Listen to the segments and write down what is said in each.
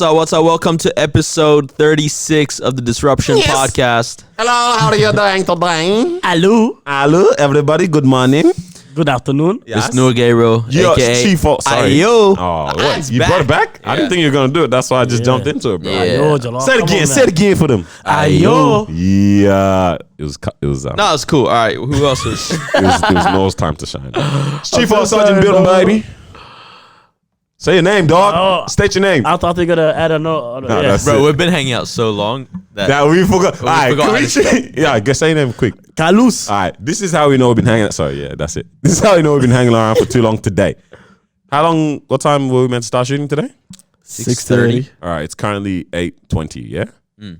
What's up? Welcome to episode 36 of the Disruption Podcast. Hello, how are you doing today? Hello, everybody. Good morning. Good afternoon. It's Nogueiro, aka Chief. Sorry. Ayo. Oh, It's what? You brought it back? I didn't think you were gonna do it. That's why I just jumped into it, bro. Yeah. Ayo, Jalal. Say it Come again. on, Say it again for them. Ayo. Yeah, it was. No, it's cool. All right, who else is? It was Noah's time to shine. Chief Sergeant Building, baby. Say your name, dog. Oh. State your name. I thought they were gonna add a no. Nah, that's Bro, it. we've been hanging out so long that That we forgot. All right, forgot how to yeah, guess say your name quick. Kalus. All right, this is how we know we've been hanging. Sorry, yeah, that's it. This is how we know we've been hanging around for too long today. How long? What time were we meant to start shooting today? 6:30. All right, it's currently 8:20. Yeah.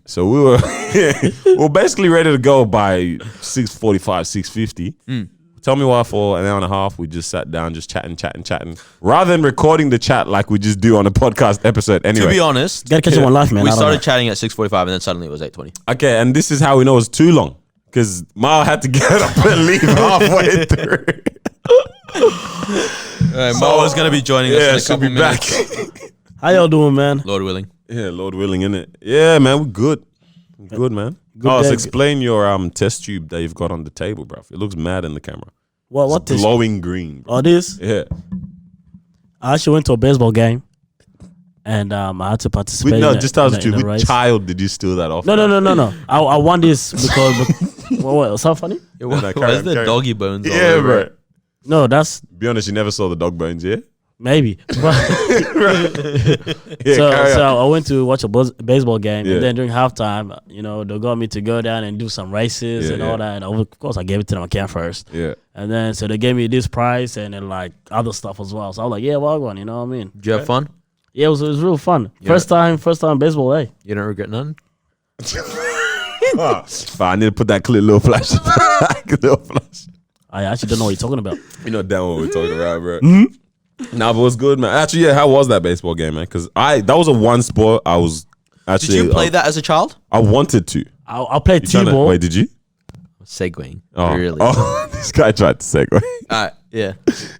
So we were basically ready to go by 6:45, 6:50. Tell me why for an hour and a half we just sat down, just chatting, rather than recording the chat like we just do on a podcast episode. Anyway, to be honest, Gotta catch it on life, man. we I don't started know. chatting at 6:45 and then suddenly it was 8:20. okay, and this is how we know it's too long because Mal had to get up and leave halfway through. Mo was gonna be joining us in Yeah, a she'll couple be back. minutes. How y'all doing, man? Lord willing. Yeah, Lord willing, innit? Yeah, man, we're good. We're good, man. Good day. Explain your test tube that you've got on the table, bro. It looks mad in the camera. What It's this? glowing green, bro. Oh, this? Yeah. I actually went to a baseball game, and I had to participate. No, in just tell us the in truth. the Which race. child did you steal that off? No. I won this because. What's that funny? Why carry is on, there carry on. doggy bones? all Yeah, over bro. it? No, that's Be honest, you never saw the dog bones, yeah? maybe. Yeah, carry on. So I went to watch a baseball game, Yeah. and then during halftime, they got me to go down and do some races Yeah, and yeah. all that. And of course, I gave it to them again first. Yeah. And then so they gave me this prize and then like other stuff as well. So I was like, yeah, well, one, you know what I mean? Did you have fun? Yeah, it was real fun. First time baseball, hey. You don't regret none? But I need to put that little flash. Little flash. I actually don't know what you're talking about. You know damn what we're talking about, bro. Mm-hmm. Nah, but it was good, man. Actually, yeah, how was that baseball game, man? Because that was a one sport I was actually. Did you play that as a child? I wanted to. I'll play You tryna- T-ball. Wait, did you? Segwaying. Oh, Really? Oh, this guy tried to segue. Yeah.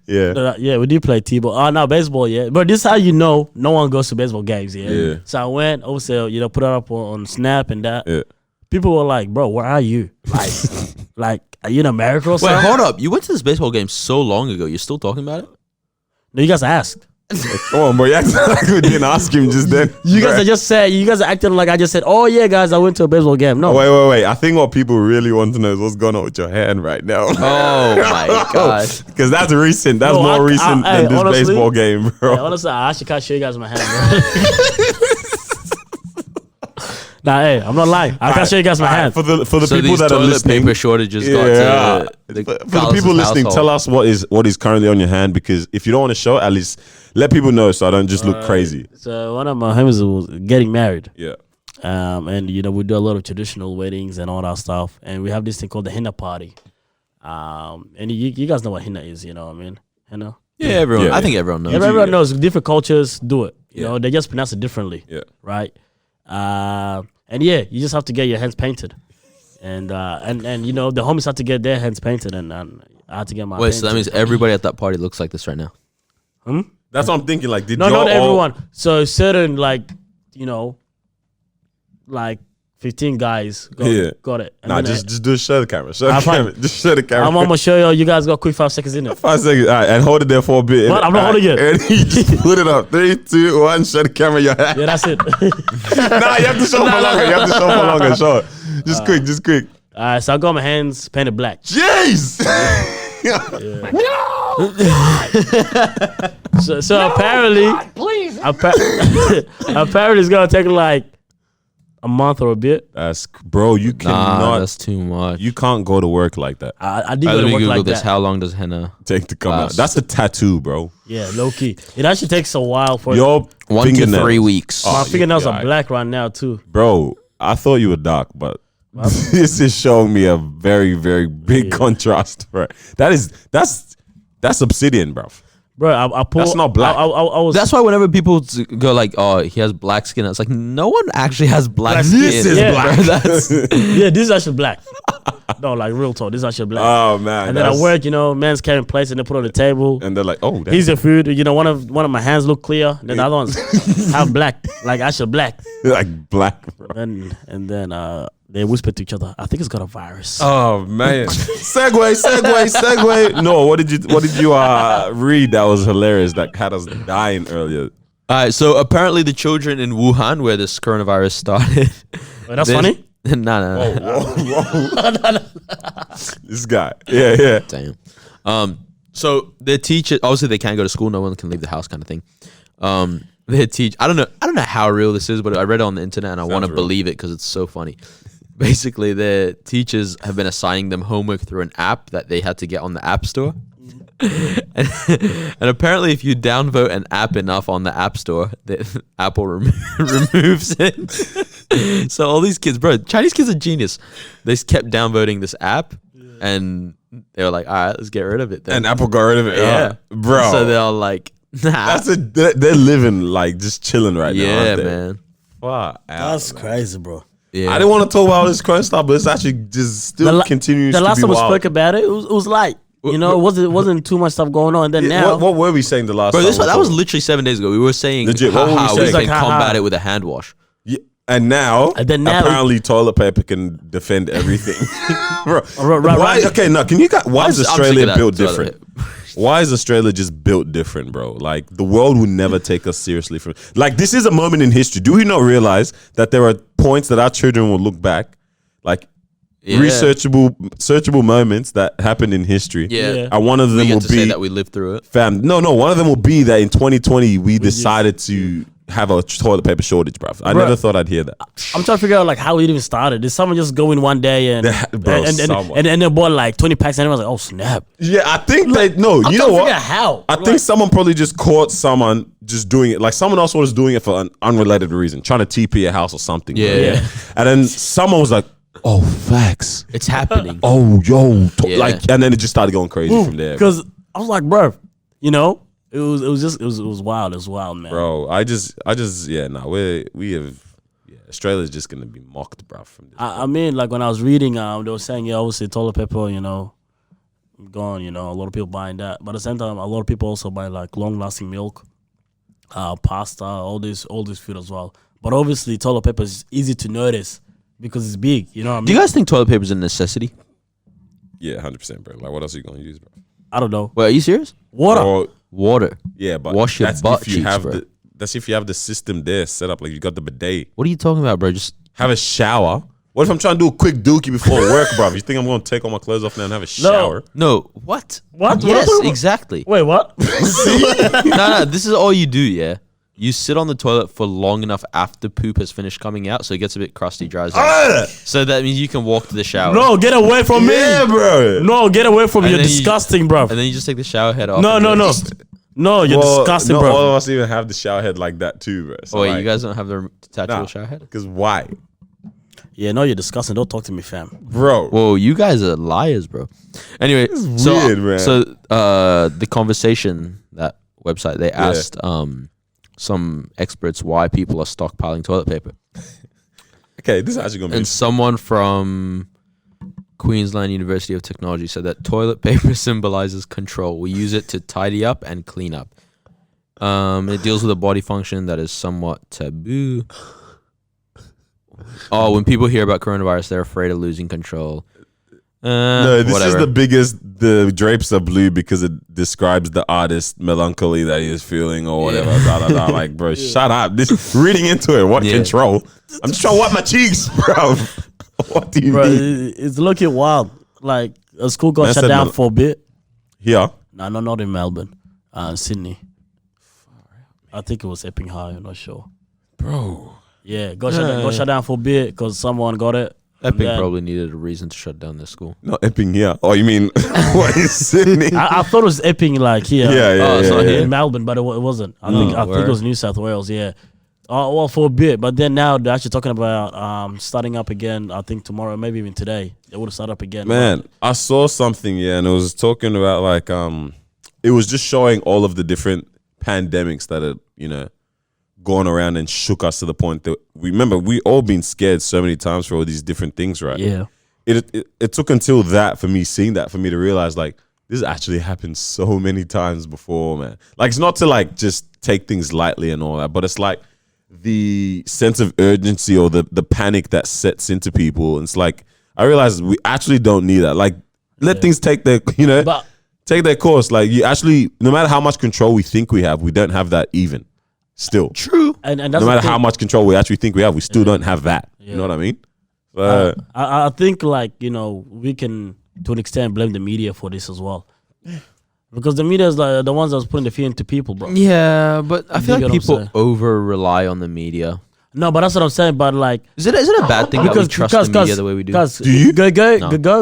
Yeah. Yeah, we did play T-ball. Oh, no, baseball, yeah. But this is how you know no one goes to baseball games, yeah. Yeah. So I went, also, put it up on Snap and that. Yeah. People were like, bro, where are you? Like, are you in America or Wait, something? hold up. You went to this baseball game so long ago. You're still talking about it? No, you guys asked. Come on, bro. You acted like we didn't ask him just then. You guys are acting like I just said, oh yeah, guys, I went to a baseball game. No. Wait. I think what people really want to know is what's going on with your hand right now. Oh my gosh. Because that's recent. That's No, more I- recent I- than this honestly- baseball game, bro. Yeah, honestly, I actually can't show you guys my hand, bro. Nah, hey, I'm not lying. I can't show you guys my hand. For the So people these that are toilet listening, paper shortages got to the for the Carlos's people listening, household. tell us what is currently on your hand, because if you don't want to show, at least let people know so I don't just look crazy. So one of my homies was getting married. Yeah. And we do a lot of traditional weddings and all that stuff. And we have this thing called the henna party. And you guys know what henna is, you know what I mean? Henna. Yeah, everyone. Yeah, I think everyone knows. Everyone knows different cultures do it. You Yeah. know, they just pronounce it differently. Yeah. Right? And yeah, you just have to get your hands painted. And the homies had to get their hands painted and I had to get my Wait, so that painted. means everybody at that party looks like this right now. That's what I'm thinking. Like, did No, y'all not all- everyone. So certain like 15 guys got it. And Nah, then, just show the camera. Show the Ah, fine. camera. Just show the camera. I'm gonna show you. You guys got quick 5 seconds in it. 5 seconds. All right, and hold it there for a bit. What? I'm not holding it. And he just put it up. 3, 2, 1. Show the camera your hand. Yeah, that's it. Nah, you have to show for longer. You have to show for longer. Show it. Just quick. Alright, so I got my hands painted black. Jeez. So apparently, apparently it's gonna take like a month or a bit. Bro, you Nah, cannot. that's too much. You can't go to work like that. I did Let go to me work Google like this. that. How long does henna? Take to come out. Last. That's a tattoo, bro. Yeah, low key. It actually takes a while for Your 1 to fingernails. 3 weeks. my fingernails yeah, are black right now too. Bro, I thought you were dark, but this is showing me a very, very big contrast, bro. That's obsidian, bro. Bro, I pulled. That's not black. I was. That's why whenever people go like, "Oh, he has black skin," it's like no one actually has black skin. This is Yeah, black. Bro, that's yeah, this is actually black. No, like real talk. This is actually black. Oh man. And then at that's- work, man's carrying plates and they put on the table. and they're like, oh, that's Here's your food. One of my hands look clear. Then the other ones have black, like actually black. like black, bro. And then they whisper to each other. I think it's got a virus. Oh man. segue. No, what did you read that was hilarious that had us dying earlier? All right, so apparently the children in Wuhan, where this coronavirus started. Wait, that's there's- funny. No. Whoa. This guy. Yeah. Damn. So their teacher, obviously they can't go to school. No one can leave the house, kind of thing. Their teach. I don't know how real this is, but I read it on the internet and I want to real. believe it because it's so funny. Basically, their teachers have been assigning them homework through an app that they had to get on the App Store. and apparently, if you downvote an app enough on the App Store, Apple removes it. So all these kids, bro, Chinese kids are genius. They just kept downvoting this app, and they were like, "All right, let's get rid of it." Then. And Apple got rid of it. yeah, Bro. So they're all like, "Nah." They're living like just chilling right now. Yeah, aren't they? man. Fuck out, That's man. crazy, bro. Yeah. I didn't want to talk about all this crunch stuff, but it's actually just still continues The to last be time we wild. spoke about it, it was light. It wasn't too much stuff going on. And then Yeah, now, what were we saying the last Bro, time? that was literally 7 days ago. We were saying Legit, what were we how we saying? can Like, how- combat it with a hand wash. Yeah, and now, now- apparently toilet paper can defend everything. Bro, Right. why? Okay, no. Can you guys? Why is I'm sick Australia of that built toilet different? Why is Australia just built different, bro? Like the world will never take us seriously. From like this is a moment in history. Do we not realize that there are points that our children will look back, like Yeah. searchable moments that happened in history? Yeah. And one of We them get will to say be that we lived through it. fam. No. One of them will be that in 2020 we decided to have a toilet paper shortage, bruv. I never thought I'd hear that. I'm trying to figure out like how it even started. Did someone just go in one day and Bro, and someone. they bought like 20 packs and everyone's like, oh snap. Yeah, I think they no. I'm You trying know to what? figure out how. I think someone probably just caught someone just doing it. Like someone else was doing it for an unrelated reason, trying to TP a house or something. bro. Yeah. And then someone was like, "Oh, facts. It's happening. Oh, yo." Yeah. Like, and then it just started going crazy from there. Because I was like, bro, it was wild. It was wild, man. Bro, I just, yeah. Nah, Australia's just gonna be mocked, bro. From this. I mean, like when I was reading, they were saying, yeah, obviously toilet paper, gone. A lot of people buying that, but at the same time, a lot of people also buy like long-lasting milk, pasta, all this food as well. But obviously, toilet paper is easy to notice because it's big. You know what I mean? Do you guys think toilet paper is a necessity? Yeah, 100%, bro. Like, what else are you gonna use, bro? I don't know. Wait, are you serious? Water. Or, Water. yeah, but Wash your that's butt if you cheeks, have bro. that's if you have the system there set up. Like you got the bidet. What are you talking about, bro? Just Have a shower. What if I'm trying to do a quick dookie before work, bro? You think I'm gonna take all my clothes off now and have a shower? no. What? What? Yes, What? exactly. Wait, what? No. This is all you do. Yeah. You sit on the toilet for long enough after poop has finished coming out, so it gets a bit crusty, dries out. So that means you can walk to the shower. No, get away from Yeah, me. bro. No, get away from me. And You're then you- disgusting, bro. And then you just take the shower head off. No, and no, you're no. just- No, you're disgusting, no, bro. all of us even have the shower head like that too, bro. So Oh, wait, like, you guys don't have the detachable shower head? Because why, Yeah, no, you're disgusting. Don't talk to me, fam. bro? Whoa, you guys are liars, bro. Anyway, weird, man. So the conversation, that website, they asked some experts why people are stockpiling toilet paper. Okay, this is actually gonna be. And someone from Queensland University of Technology said that toilet paper symbolizes control. We use it to tidy up and clean up. It deals with a body function that is somewhat taboo. Oh, when people hear about coronavirus, they're afraid of losing control. No, this whatever. is the biggest. The drapes are blue because it describes the artist melancholy that he is feeling or whatever. Yeah. Blah, blah, blah. Like, bro, shut up. This reading into it. What Yeah. control? I'm just trying to wipe my cheeks, bro. What do you Bro, mean? it's looking wild. Like a school got Man shut said down Mel- for a bit. Here, No, not in Melbourne. Sydney. I think it was Epping High. I'm not sure. bro. Yeah, got shut down for a bit because someone got it. and Epping then- probably needed a reason to shut down their school. Not Epping here. Oh, you mean what is Sydney? I thought it was Epping, like here. Yeah, it's not here. In Melbourne, but it wasn't. I think it word. was New South Wales. Yeah. Well, for a bit, but then now they're actually talking about starting up again. I think tomorrow, maybe even today, they would have started up again. Man, I saw something, and it was talking about like it was just showing all of the different pandemics that are, gone around and shook us to the point that we all been scared so many times for all these different things, right? Yeah. it took until that for me seeing that for me to realize like this actually happened so many times before, man. Like it's not to like just take things lightly and all that, but it's like the sense of urgency or the panic that sets into people. And it's like I realized we actually don't need that. Like let things take their But take their course. Like you actually, no matter how much control we think we have, we don't have that even. Still, True. and that's no the matter thing. how much control we actually think we have, we still don't have that. You know what I mean? I think like we can to an extent blame the media for this as well, because the media is like the ones that's putting the fear into people, bro. Yeah, but I feel You like get what I'm people saying? over rely on the media. No, but that's what I'm saying. But like, Is it a bad thing that we trust the media the way we do? Do you? Go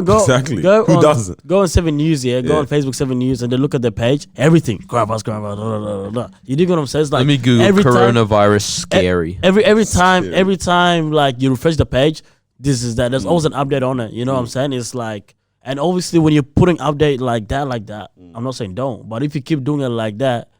No. Exactly. Go Who on, doesn't? Go on 7 News, yeah. Go Yeah. on Facebook 7 News, and then look at their page. Everything. Coronavirus. You dig what I'm saying? It's like Let me Google every time- coronavirus scary. Every time like you refresh the page, this is that. There's always an update on it. You know what I'm saying? It's like, and obviously when you're putting update like that, I'm not saying don't, but if you keep doing it like that,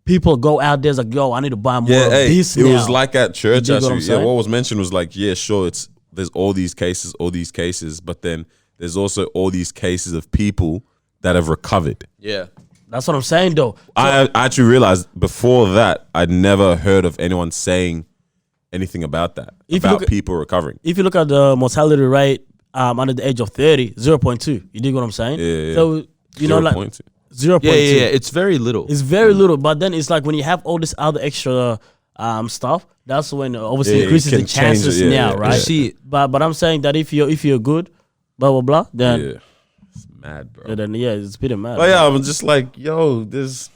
people go out there like, yo, I need to buy more Yeah, of hey, this it now. was like at church. You dig what Actually, I'm yeah, saying? what was mentioned was like, yeah, sure, there's all these cases, but then there's also all these cases of people that have recovered. Yeah. That's what I'm saying though. I actually realized before that I'd never heard of anyone saying anything about that, If you about look at- people recovering. If you look at the mortality rate under the age of 30, 0.2. You dig what I'm saying? Yeah. So you know, like 0.2. 0.2. Yeah. It's very little. It's very little, but then it's like when you have all this other extra stuff, that's when obviously Yeah, it increases the can change it, chances yeah, now, yeah. right? You see, But I'm saying that if you're good, blah blah blah, then Yeah, it's mad, bro. then yeah, it's pretty mad. But yeah, I'm just like, yo, this.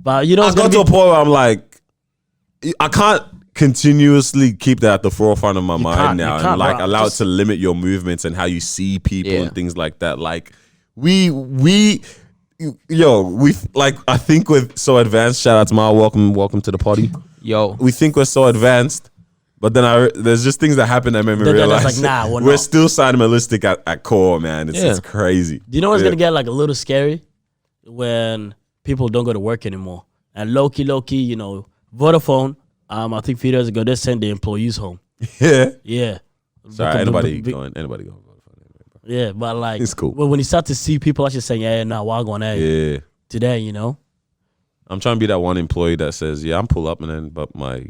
But you know, I it's got gonna to be, a point where I'm like, I can't continuously keep that at the forefront of my can't, mind you now, can't, and like bro. allow Just- it to limit your movements and how you see people Yeah. and things like that. Like we like I think we're so advanced. Shout out to Ma, welcome to the party. yo, We think we're so advanced, but then there's just things that happen that made me Then that's realize like, nah, we're we're not. still animalistic at core, man. It's, Yeah. it's crazy. Do you know what's Yeah. gonna get like a little scary when people don't go to work anymore? And low key, Vodafone. I think 3 days ago they sent the employees home. Yeah. Yeah. Sorry, Because- anybody be- going? Yeah, but like It's cool. when you start to see people actually saying, "Yeah, nah, why going Yeah. today?" I'm trying to be that one employee that says, "Yeah, I'm pull up, and then but my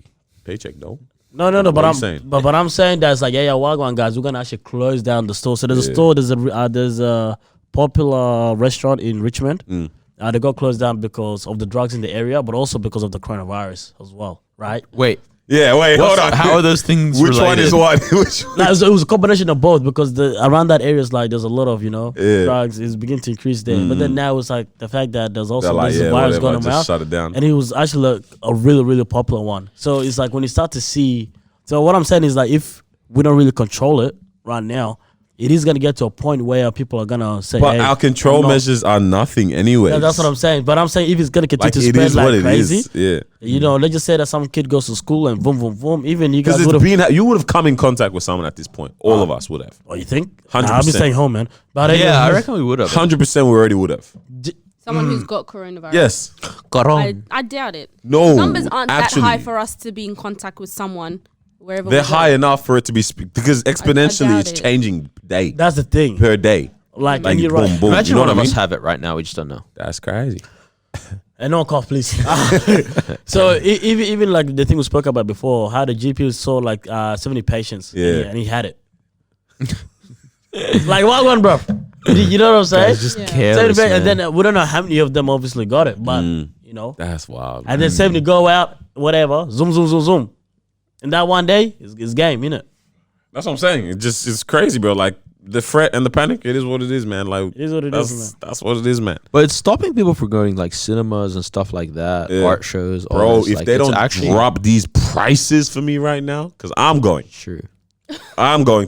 paycheck no." No. What But are you I'm saying? but I'm saying that's like, yeah, Wagwan guys, we're gonna actually close down the store. So there's a store, there's a popular restaurant in Richmond. Mm. They got closed down because of the drugs in the area, but also because of the coronavirus as well, right? wait. Yeah, wait, hold on. How are those things Which one related? is what? Which Like, it was a combination of both because around that area is like there's a lot of Yeah. drugs is beginning to increase there. But then now it's like the fact that there's also They're like, this yeah, virus whatever, going just around, shut it down. and it was actually like a really really popular one. So it's like when you start to see. So what I'm saying is like if we don't really control it right now, it is gonna get to a point where people are gonna say, But hey, our control I'm not- measures are nothing anyway. Yeah, that's what I'm saying. But I'm saying if it's gonna continue Like to it spread is like what it crazy, is. Yeah. let's just say that some kid goes to school and boom, boom, boom. Even you guys Because would it's have. been, you would have come in contact with someone at this point. All of us would have. Oh, you think? 100%. I'll be staying home, man. But Yeah, I anyway, reckon we would have. 100% we already would have. Someone who's got coronavirus. Yes. I doubt it. No. Numbers aren't actually, that high for us to be in contact with someone wherever they're we go. high enough for it to be because exponentially doubt it's it. changing day that's the thing. per day. Like, Like and you're boom, right. boom. Imagine you know one what of I mean? us have it right now. We just don't know. That's crazy. And no cough, please. So even like the thing we spoke about before, how the GP saw like 70 patients. Yeah. And he had it. Like what one, bro? You know what I'm saying? It's just Yeah. 70 careless, pa- and man. then we don't know how many of them obviously got it, but That's wild. and then 70 go out, whatever, zoom, zoom, zoom, zoom. And that one day is game, innit? That's what I'm saying. It's crazy, bro. Like the threat and the panic, it is what it is, man. Like It is what it that's, is, man. That's what it is, man. But it's stopping people from going like cinemas and stuff like that, Yeah. art shows. all Bro, this. if Like, they it's don't actually drop these prices for me right now, because I'm going true. to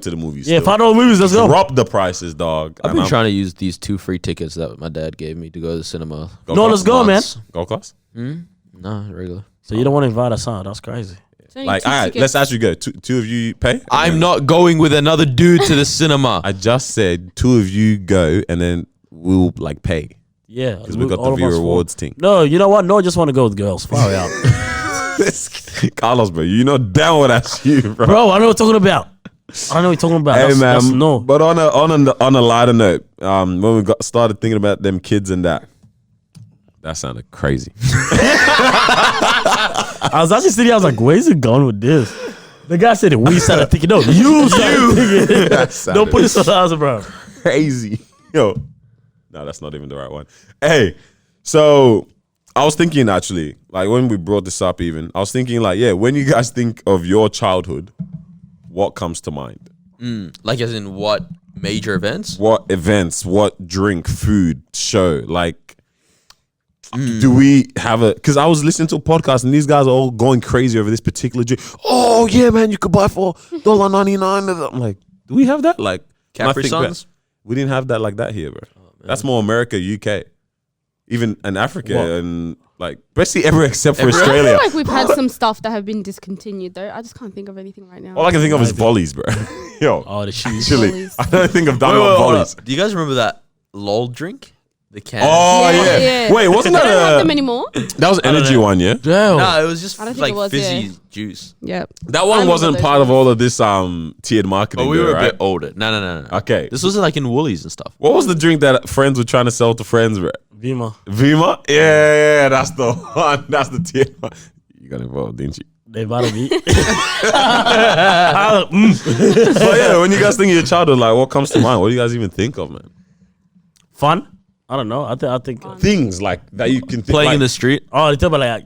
the movies. Yeah, still. $5 movies, let's go. Drop the prices, dog. I've And been trying to use these 2 free tickets that my dad gave me to go to the cinema. No, let's go, man. Months. Go class. Nah, regular. So you don't want to invite us on? That's crazy. It's only Like, 2 all right, tickets. let's actually go. Two of you pay. I'm not going with another dude to the cinema. I just said 2 of you go, and then we'll like pay Yeah, because we got all the of view us four. rewards thing. No, you know what? No, I just want to go with girls. Far out. Carlos, bro, you know damn well that's you, bro. Bro, I know what I'm talking about. I don't know what you're talking about. Hey That's man, no. but on a lighter note, when we started thinking about them kids and that sounded crazy. I was actually sitting here, I was like, where's it going with this? The guy said it. We started thinking, no, you started thinking. That sounded Don't put this on us, bro. crazy. Yo, no, that's not even the right one. Hey, so I was thinking actually, like when we brought this up, even I was thinking like, yeah, when you guys think of your childhood, what comes to mind? Like as in what major events? What events? What drink, food, show? Like, do we have a? Because I was listening to a podcast and these guys are all going crazy over this particular drink. Oh yeah, man, you could buy for $1.99. I'm like, do we have that? Like, when I Capri think back, Suns? we didn't have that like that here, bro. That's more America, UK, even in Africa, What? and like basically everywhere except for I Australia. feel like we've had some stuff that have been discontinued though. I just can't think of anything right now. All I can think of is volleys, bro. Yo, Oh, the shoes. actually, Volleys. I don't think I've done Wait, hold volleys. up. Do you guys remember that LOL drink? The can. Oh Yeah, yeah. yeah. Wait, wasn't They don't have that them anymore. that was energy one? Yeah. Damn. No, it was just I don't think like it was, fizzy yeah. juice. Yep. That I one remember wasn't those part of ones. all of this tiered marketing. But we though, were a right? bit older. No. Okay. This was like in Woolies and stuff. What was the drink that friends were trying to sell to friends, bro? Vima. Vima? Yeah, that's the one. That's the tier one. You got involved, didn't you? They invited me. But yeah, when you guys think of your childhood, like what comes to mind? What do you guys even think of, man? Fun? I don't know. I think. Things like that you can think Playing like, in the street. Oh, they talk about like.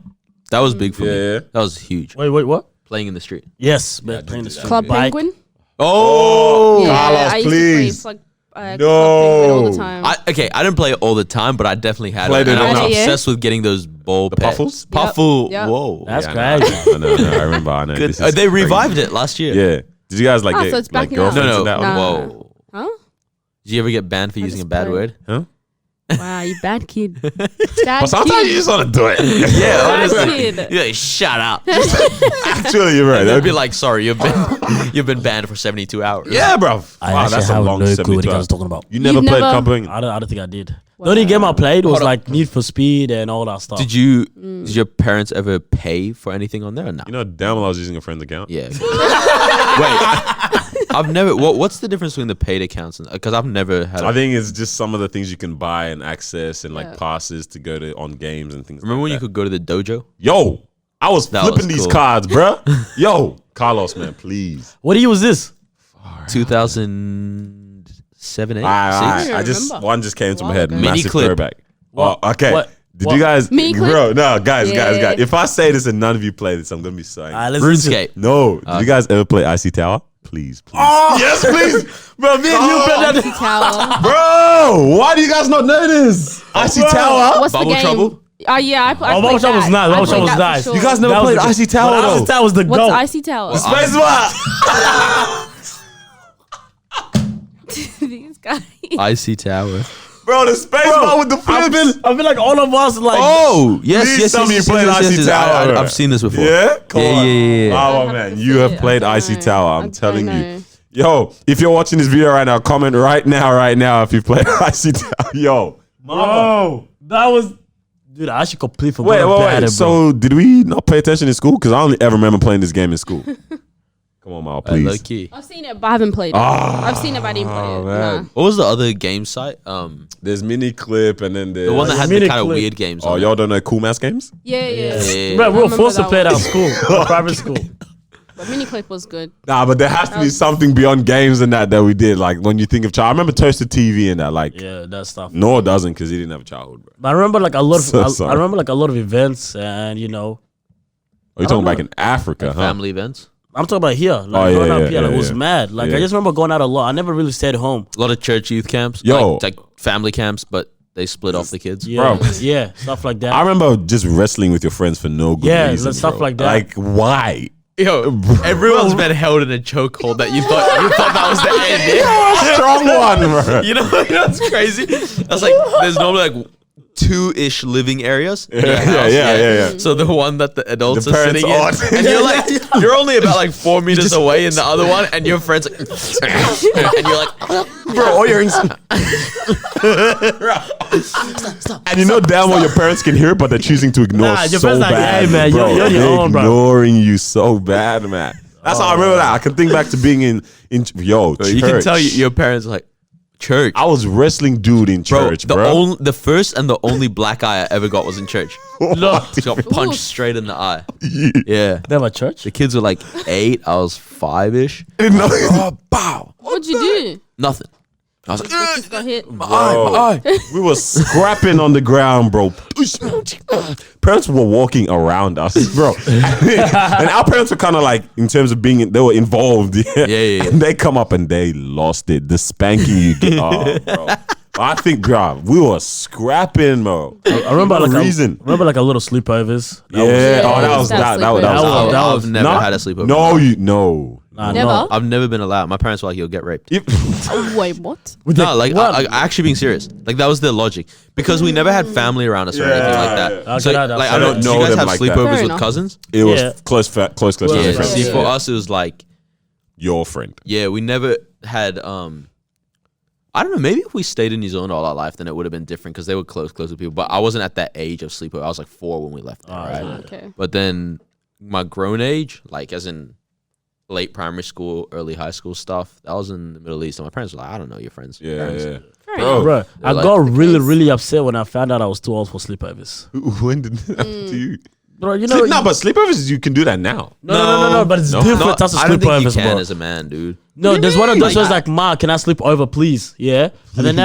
That was big for Yeah, me. yeah. That was huge. Wait, what? Playing in the street. Yes, but playing the street. Club Bike. Penguin. Oh, Yeah, Carlos, I used please. to play Club Penguin all the time. I didn't play it all the time, but I definitely had Played it. And it I was enough. Yeah. obsessed with getting those ball The puffles? Puffle. Yep. Whoa. That's Yeah, crazy. I know, I remember. I know. Good. This is They crazy. revived it last year. Yeah. Did you guys like Ah, get so it's like backing up. girlfriends No. and that one? Nah. Whoa. Huh? Did you ever get banned for using a just bad play. word? Huh? Wow, you bad kid. Bad But sometimes kid. you just want to do it. Yeah, Bad honestly. kid. You're like, shut up. Actually, you're right. They'd That'd be like, sorry, you've been banned for 72 hours. yeah, bro. I Wow, actually that's a have long no clue 72 what you guys hours. are talking about. You never You've played never- Club Penguin? I don't think I did. The only game I played was Hold on. like Need for Speed and all that stuff. Did did your parents ever pay for anything on there or not? You know, damn well I was using a friend's account. Yeah. Wait. I've never. What's the difference between the paid accounts? Because I've never had. I think it's just some of the things you can buy and access and like Yeah. passes to go to on games and things. Remember like when you that. could go to the dojo? Yo, I was That flipping was these cool. cards, bruh. Yo, Carlos, man, please. What year was this? 2007, 8, I 6? just remember. one just came to my While head. ago. Mini Massive clip. throwback. What? Oh, okay. What? Did What? you guys, Mini clip? bro? No, guys. Yeah. If I say this and none of you play this, I'm gonna be so angry. Let's listen. RuneScape. No, did you guys ever play Icy Tower? Please, please. Yes, please. Bro, me and you played that. Icy Tower. Bro, why do you guys not know this? Icy Tower. What's Bubble the game? Trouble? Oh yeah, I played Bubble Trouble was that. nice. I Bubble played Trouble was that for nice. sure. You guys never That was played the- Icy Tower Icy though. Tower was the What's goat. Icy Tower? Space Bar. These guys. Icy Tower. Bro, the Space Bar with the I flips. feel like all of us like. Oh, yes, Please yes, tell yes, me you yes, played yes, Icy yes, Tower, bro. I've seen this before. Yeah? Come Yeah, on. yeah, yeah, yeah. Oh I have man, to you see have it. played I don't Icy know. Tower. I I'm don't telling you. know. Yo, if you're watching this video right now, comment right now if you've played Icy Tower. Yo. Bro, that was. Dude, I actually completely forgot about Wait. it, bro. So did we not pay attention in school? Because I only ever remember playing this game in school. Come on, Mal, Low please. key. I've seen it, but I haven't played it. I've seen it, but I didn't play it. man. Nah. What was the other game site? There's Mini Clip and then there's... The one that had the Mini kind of Clip. weird games. Oh, on y'all don't know Cool Mass Games? Yeah, yeah. it. Bro, we were remember forced to that play it one. at school, at private school. But Miniclip was good. Nah, but there has to be was- something beyond games and that we did. Like when you think of child, I remember Toaster TV and that. Like Yeah, that stuff. Noah doesn't because he didn't have a childhood, bro. But I remember like a lot of So I sorry. remember like a lot of events, and you know, Are you talking back in Africa, huh? Family events. I'm talking about here. Like Oh, yeah, growing up yeah, here, like, yeah, it was yeah. mad. Like Yeah. I just remember going out a lot. I never really stayed home. A lot of church youth camps. Yo. like family camps, but they split off the kids. Yeah, Bro. yeah, stuff like that. I remember just wrestling with your friends for no good Yeah, reason. stuff bro. like that. Like why? Yo, everyone's been held in a chokehold that you thought that was the end. Strong one, bro. You know what's crazy? That's like there's normally like 2-ish living areas. in your house, yeah. So the one that the adults The are parents sitting in, on. and you're like, you're only about like 4 meters away in the other one, and your friends like, and you're like, Bro, all your and you know damn well your parents can hear it, but they're choosing to ignore Nah, your so parents like, bad. hey, man, bro. you're on your They're own, bro. ignoring you so bad, man. That's how I remember that. I can think back to being in Bro, church. you can tell your parents are like church. I was wrestling dude in church, bro. The first and the only black eye I ever got was in church. No. Just got punched straight in the eye. Yeah. They have a church? The kids were like 8. I was 5-ish. Oh, bow. What'd you do? Nothing. I was like, Just got hit. my eye. We were scrapping on the ground, bro. Parents were walking around us, bro. And our parents were kind of like, in terms of being, they were involved. Yeah. And they come up and they lost it. The spanking you get. Oh, bro. I think, bro, we were scrapping, bro. I remember No like reason. remember like a little sleepovers. Yeah. Oh, that was That that. sleepover. I've never No, had a sleepover. No. Never? No. I've never been allowed. My parents were like, you'll get raped. Oh, wait, what? No, like What? I actually being serious. Like that was their logic because we never had family around us or anything like that. yeah. So Okay, like I I don't don't know. know You guys them have like that. sleepovers Fair with enough. cousins? It was Yeah. close Yeah. friends. See, Yeah. for us it was like Your friend. we never had I don't know, maybe if we stayed in New Zealand all our life then it would have been different because they were close with people. But I wasn't at that age of sleepover. I was like 4 when we left there, right? Okay. But then my grown age, like as in late primary school, early high school stuff, that was in the Middle East. And my parents were like, I don't know your friends. Yeah, Parents. yeah. Fair Bro. enough. Bro, I like- got really, case. really upset when I found out I was too old for sleepovers. When did that happen to you? Bro, you know, No, but sleepovers, you can do that now. no, but it's No. different types of I don't think you sleepovers, can bro. as a man, dude. No, there's one of those Like- ones like, Ma, can I sleep over, please? Yeah. And then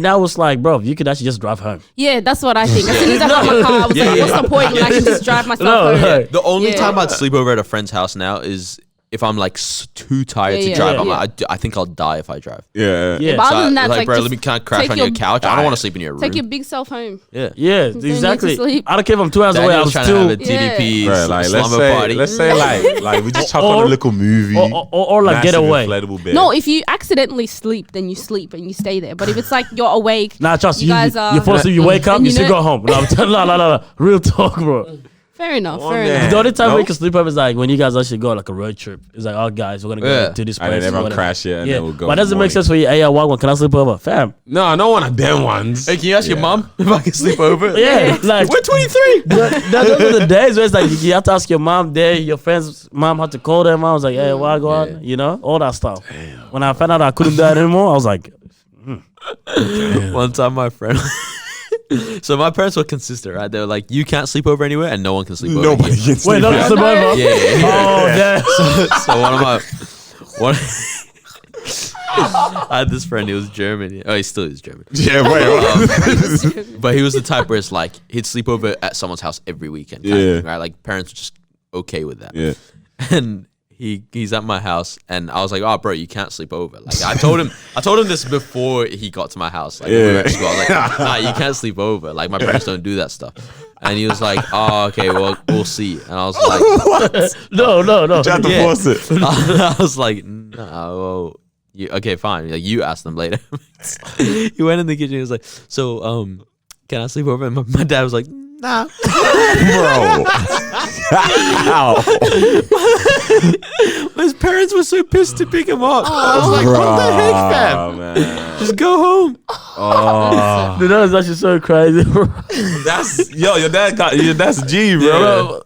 now, it's like, bro, you could actually just drive home. Yeah, that's what I think. As soon as I got my car, I was like, what's the point when I can just drive myself No, home? like, The only Yeah. time I'd sleep over at a friend's house now is if I'm like too tired to Yeah, drive. yeah, I'm yeah. like, I think I'll die if I drive. Yeah. Yeah. But So other than that, like, bro, just let me kind of crash take on your- your couch. I don't want to sleep in your room. Take your big self home. Yeah. Yeah, need to exactly. sleep. I don't care if I'm 2 hours away. I'm Daniel's trying to have a still, TDP Bro, like slumber party. let's say like we just chuck on Or- a little movie, or like get massive away. inflatable bed. No, if you accidentally sleep, then you sleep and you stay there. But if it's like you're awake, Nah, trust You you. guys are- You fall asleep, you wake up, And you you still know- go home. No, I'm telling no. Real talk, bro. fair enough. Come Fair on, enough. man. The only time No? we can sleep over is like when you guys actually go on like a road trip. It's like, oh guys, we're gonna go Yeah. to this place. And then everyone whatever. crash it and then we'll go. But in does the it make morning. sense for you? Hey, one, can I sleep over? Fam. No, I don't want a damn ones. Hey, can you ask your mom if I can sleep over? Yeah, like We're 23. those are the days where it's like you have to ask your mom there, your friend's mom had to call them. I was like, hey, why go on? You know, all that stuff. When I found out I couldn't do that anymore, I was like, One time, my friend. So my parents were consistent, right? They were like, "You can't sleep over anywhere, and no one can sleep over." Nobody here. can sleep. wait, not here. sleep over? Yeah. Oh, damn. So one. I had this friend. He was German. Oh, he still is German. Yeah, wait. But he was the type where it's like he'd sleep over at someone's house every weekend. Kind Yeah. of thing, right? Like parents were just okay with that. Yeah. And he's at my house, and I was like, "Oh, bro, you can't sleep over." Like I told him this before he got to my house. Like when we were at school. I was like, "Nah, you can't sleep over. Like my parents don't do that stuff." And he was like, "Oh, okay, well, we'll see." And I was like, No. You have to Yeah. force it. I was like, "Nah, well, okay, fine. Like you ask them later." He went in the kitchen. He was like, "So, can I sleep over?" And my dad was like, "Nah." Bro. Ow. His parents were so pissed to pick him up. I was like, "What the heck, fam? Oh, man. Just go home." Oh. Dude, that is actually so crazy, bro. That's that's G, bro.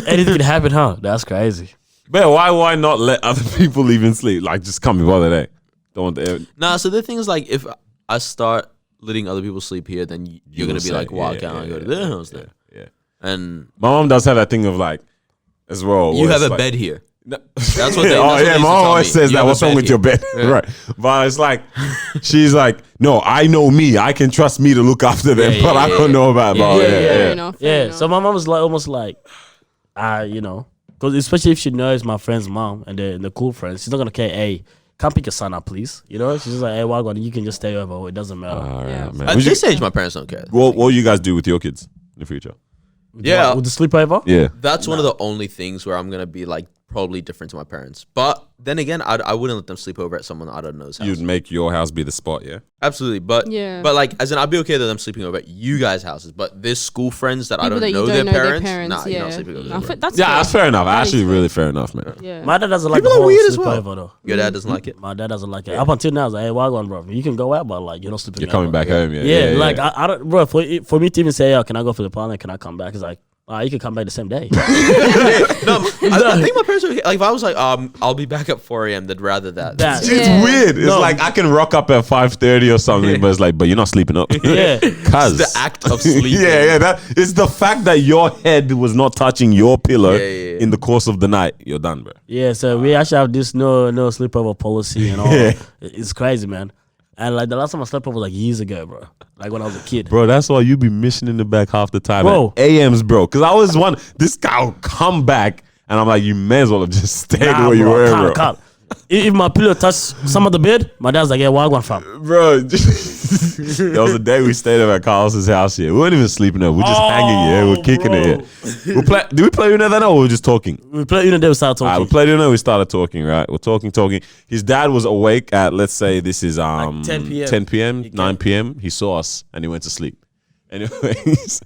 Anything can happen, huh? That's crazy. But why not let other people even sleep? Like just come before the day. Don't want the Nah, so the thing is, like, if I start letting other people sleep here, then you're gonna will be say, like, "Why yeah, can't I yeah, go to yeah, their house then?" Yeah. And My mom does have that thing of like as well. you where have it's a like- bed here. No. That's what they. Oh that's what yeah, they used my to mom tell always me. says You that. have a What's wrong bed with here. your bed? Yeah. Right. But it's like she's like, no, I know me. I can trust me to look after them, Yeah, but yeah, I don't yeah. know about Yeah, it. yeah, Fair enough. Fair Yeah, enough. so my mom was like almost like, you know, because especially if she knows my friend's mom and the cool friends, she's not gonna care. Hey, come pick your son up, please. You know, she's just like, hey, Wagwan, you can just stay over. It doesn't matter. All right, Yeah. man. At Would you- this age, my parents don't care. what will you guys do with your kids in the future? Yeah, With the sleepover? Yeah. that's one of the only things where I'm gonna be like probably different to my parents. But then again, I wouldn't let them sleep over at someone I don't know's house. You'd make your house be the spot, yeah? Absolutely, but Yeah. but like as in I'd be okay with them sleeping over at you guys' houses. But there's school friends that I People don't that you know don't their know parents. their parents. Nah, you're not Yeah. sleeping over No, there. that's Yeah, fair. that's fair enough. That is Actually, fair. really fair enough, man. Yeah. My dad doesn't like People the are whole weird as well. sleepover though. Your dad doesn't like it. My dad doesn't like it. Up until now, I was like, hey, Wagwan, bro, you can go out, but like, you're not sleeping You're coming over. back home, yeah. Yeah, like I don't, bro. For me to even say, "Yo, can I go for the parliament? Can I come back?" It's like, You could come back the same day. No, I think my parents were like, if I was like, I'll be back at 4 a.m. They'd rather that. That- It's Yeah. weird. It's like I can rock up at 5:30 or something, but it's like, but you're not sleeping up. Yeah. Cause the act of sleeping. yeah, that it's the fact that your head was not touching your pillow Yeah. in the course of the night. You're done, bro. Yeah, so we actually have this no sleepover policy and all. Yeah. It's crazy, man. And like the last time I slept over was like years ago, bro. Like when I was a kid. Bro, that's why you be missing in the back half the time. Bro. At AMs, bro. Cause I was this guy will come back and I'm like, you may as well have just stayed Nah, where you bro, were, bro. can't. If my pillow touched some of the bed, my dad's like, yeah, where I going from? Bro, there was a day we stayed at Carlos's house here. We weren't even sleeping there. We're just hanging here. We're kicking it here. Did we play Uno then or we were just talking? We played Uno, we started Alright, talking. we played Uno, we started talking, right? We're talking. His dad was awake at, let's say this is 10 p.m. 10 p.m., 9 p.m. He saw us and he went to sleep. Anyways,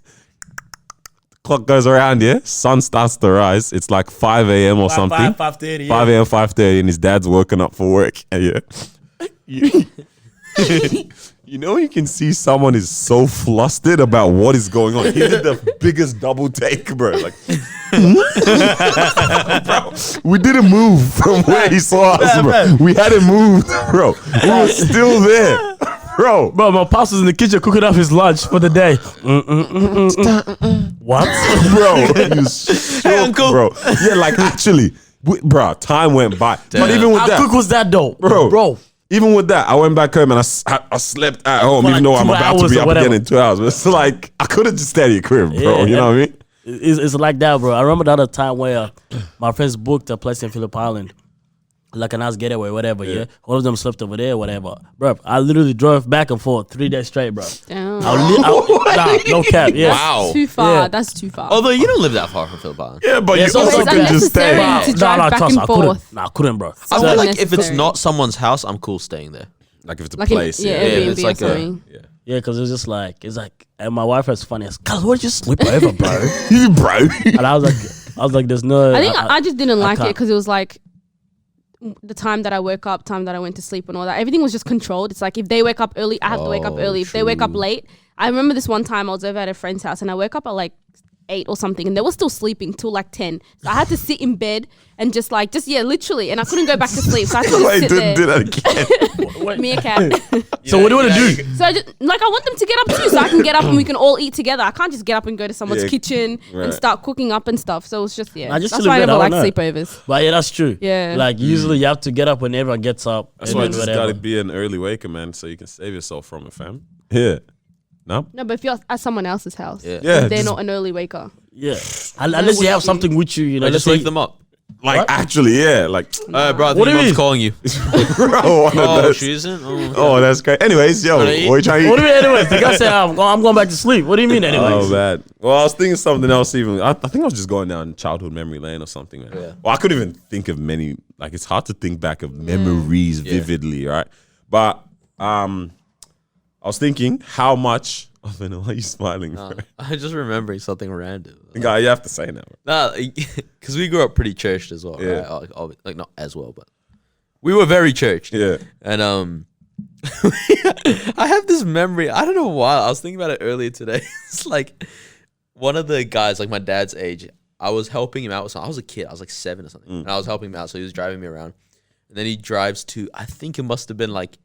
clock goes around, yeah? Sun starts to rise. It's like 5 a.m. or something. 5:30. 5 a.m., 5:30, and his dad's woken up for work. And yeah. You know, you can see someone is so flustered about what is going on. He did the biggest double take, bro. Like, bro, we didn't move from where he saw us, bro. We hadn't moved, bro. We were still there, bro. Bro, my pops was in the kitchen cooking up his lunch for the day. What? Bro, you shook, uncle. bro. Yeah, like actually, bro, time went by. But even with How that, quick was that though? bro. Even with that, I went back home and I slept at home, For even like though I'm 2 about to hours be or up whatever. again in 2 hours. But it's like I could have just stayed at your crib, bro. Yeah, You know what I mean? It's like that, bro. I remember the other time where my friends booked a place in Phillip Island, like a nice getaway, whatever. Yeah, all of them slept over there, whatever. Bro, I literally drove back and forth 3 days straight, bro. Damn. Nah, no cap. Yeah. Wow. Too far. Yeah. That's too far. Although you don't live that far from Phillip Island. Yeah, but Yeah, you so also it's could just stay. unnecessary to drive back trust and me, I couldn't. forth. Nah, I couldn't, bro. I So feel like if it's unnecessary. not someone's house, I'm cool staying there. Like if it's a Like in, place, yeah, yeah. Airbnb it's or like a- something. Yeah, because it's like, and my wife was funny as, cuz where'd you sleep over, bro? bro. And I was like, there's no. I think I just didn't like it can't. because it was like the time that I woke up, time that I went to sleep, and all that. Everything was just controlled. It's like if they wake up early, I have to wake up Oh, early. If they wake up true. late, I remember this one time I was over at a friend's house and I woke up at like 8 or something, and they were still sleeping till like 10. So I had to sit in bed and just literally, and I couldn't go back to sleep. So I had to Wait, just sit do there. that again. Meerkat. So what do you want to do? So I just I want them to get up too, so I can get up and we can all eat together. I can't just get up and go to someone's Yeah, kitchen right. and start cooking up and stuff. So it's just I just that's chill why I in bed, never I like don't know. sleepovers. But yeah, that's true. Yeah. Like usually you have to get up when everyone gets up. That's and why then you just whatever. gotta be an early waker, man, so you can save yourself from it, fam. Yeah. No? No, but if you're at someone else's house, Yeah. Yeah, they're just- not an early waker. Yeah. Unless you have something with you, you know. I just say- wake them up. Like What? actually, yeah. Like Bro, I think What do your you mom's mean? calling you. bro, Oh, that's, she isn't? oh, that's great. Anyways, yo, what Wanna eat? are you trying to What do eat? you mean, anyways? The guy said, I'm going back to sleep. What do you mean, anyways? Oh man. Well, I was thinking something else. Even I think I was just going down childhood memory lane or something. Man. Yeah. Well, I couldn't even think of many. Like it's hard to think back of memories vividly, right? But I was thinking how much. Oh man, why are you smiling? Bro? I just remembering something random. Guy, you have to say now. Nah, because we grew up pretty churched as well. Yeah. Right? Like not as well, but we were very churched. Yeah. And I have this memory. I don't know why. I was thinking about it earlier today. It's like one of the guys, like my dad's age. I was helping him out with something. I was a kid. I was like 7 or something, and I was helping him out. So he was driving me around, and then he drives to. I think it must have been like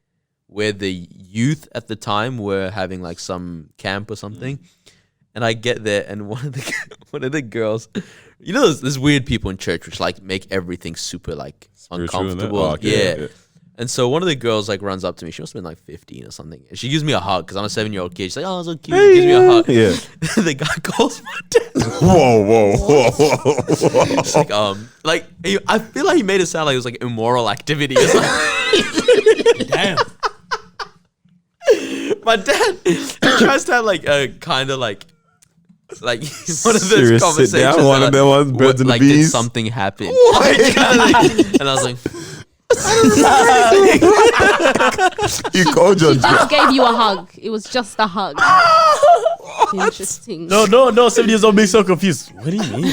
where the youth at the time were having like some camp or something. And I get there, and one of the girls, you know, there's weird people in church which like make everything super like Spiritual and that? uncomfortable. Oh, okay, yeah. yeah. And so one of the girls like runs up to me. She must have been like 15 or something. And she gives me a hug because I'm a 7-year-old kid. She's like, "Oh, so cute." Gives me a hug. Yeah. The guy calls my dad. Whoa. It's like I feel like he made it sound like it was like immoral activity. It's like, Damn. my dad tries to have like a kind of like one of those Serious sit conversations. down, one that, of them ones, birds and the like, did bees. something happen? What? And I was like, You called your Just gave you a hug. It was just a hug. Interesting. No, 7 years old being so confused. What do you mean?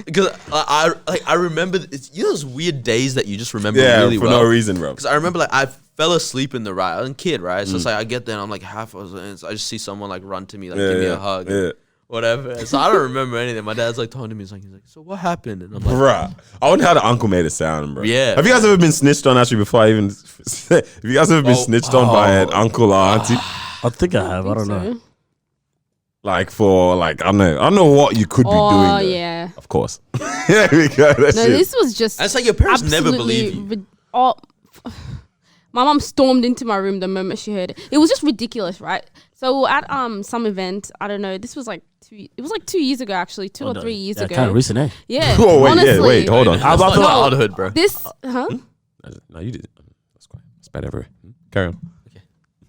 because I remember you know those weird days that you just remember yeah, really for well. no reason, bro. Because I remember like I fell asleep in the ride. I was a kid, right? So it's like I get there and I'm like half. So I just see someone like run to me, like give me a hug. Yeah. whatever. So I don't remember anything. My dad's like talking to me. He's like, so what happened? And I'm like, Bruh. I wonder how the uncle made it sound, bro. Yeah. Have you guys ever been snitched on actually before I even have you guys ever been snitched on by an uncle or auntie? I think I have. I don't know. Like for like I don't know what you could be doing. Oh though. yeah. Of course. Yeah, we go. That's No, it. this was just. it's like your parents never absolutely believe you. My mom stormed into my room the moment she heard it. It was just ridiculous, right? So we were at some event. I don't know. This was like 2 years ago, actually, 2 or 3 years ago. Kind of recent, eh? Yeah. Oh wait, honestly, wait, hold on. That's not No. childhood, bro. This, huh? No, you did. That's quite. That's bad everywhere. Carry on.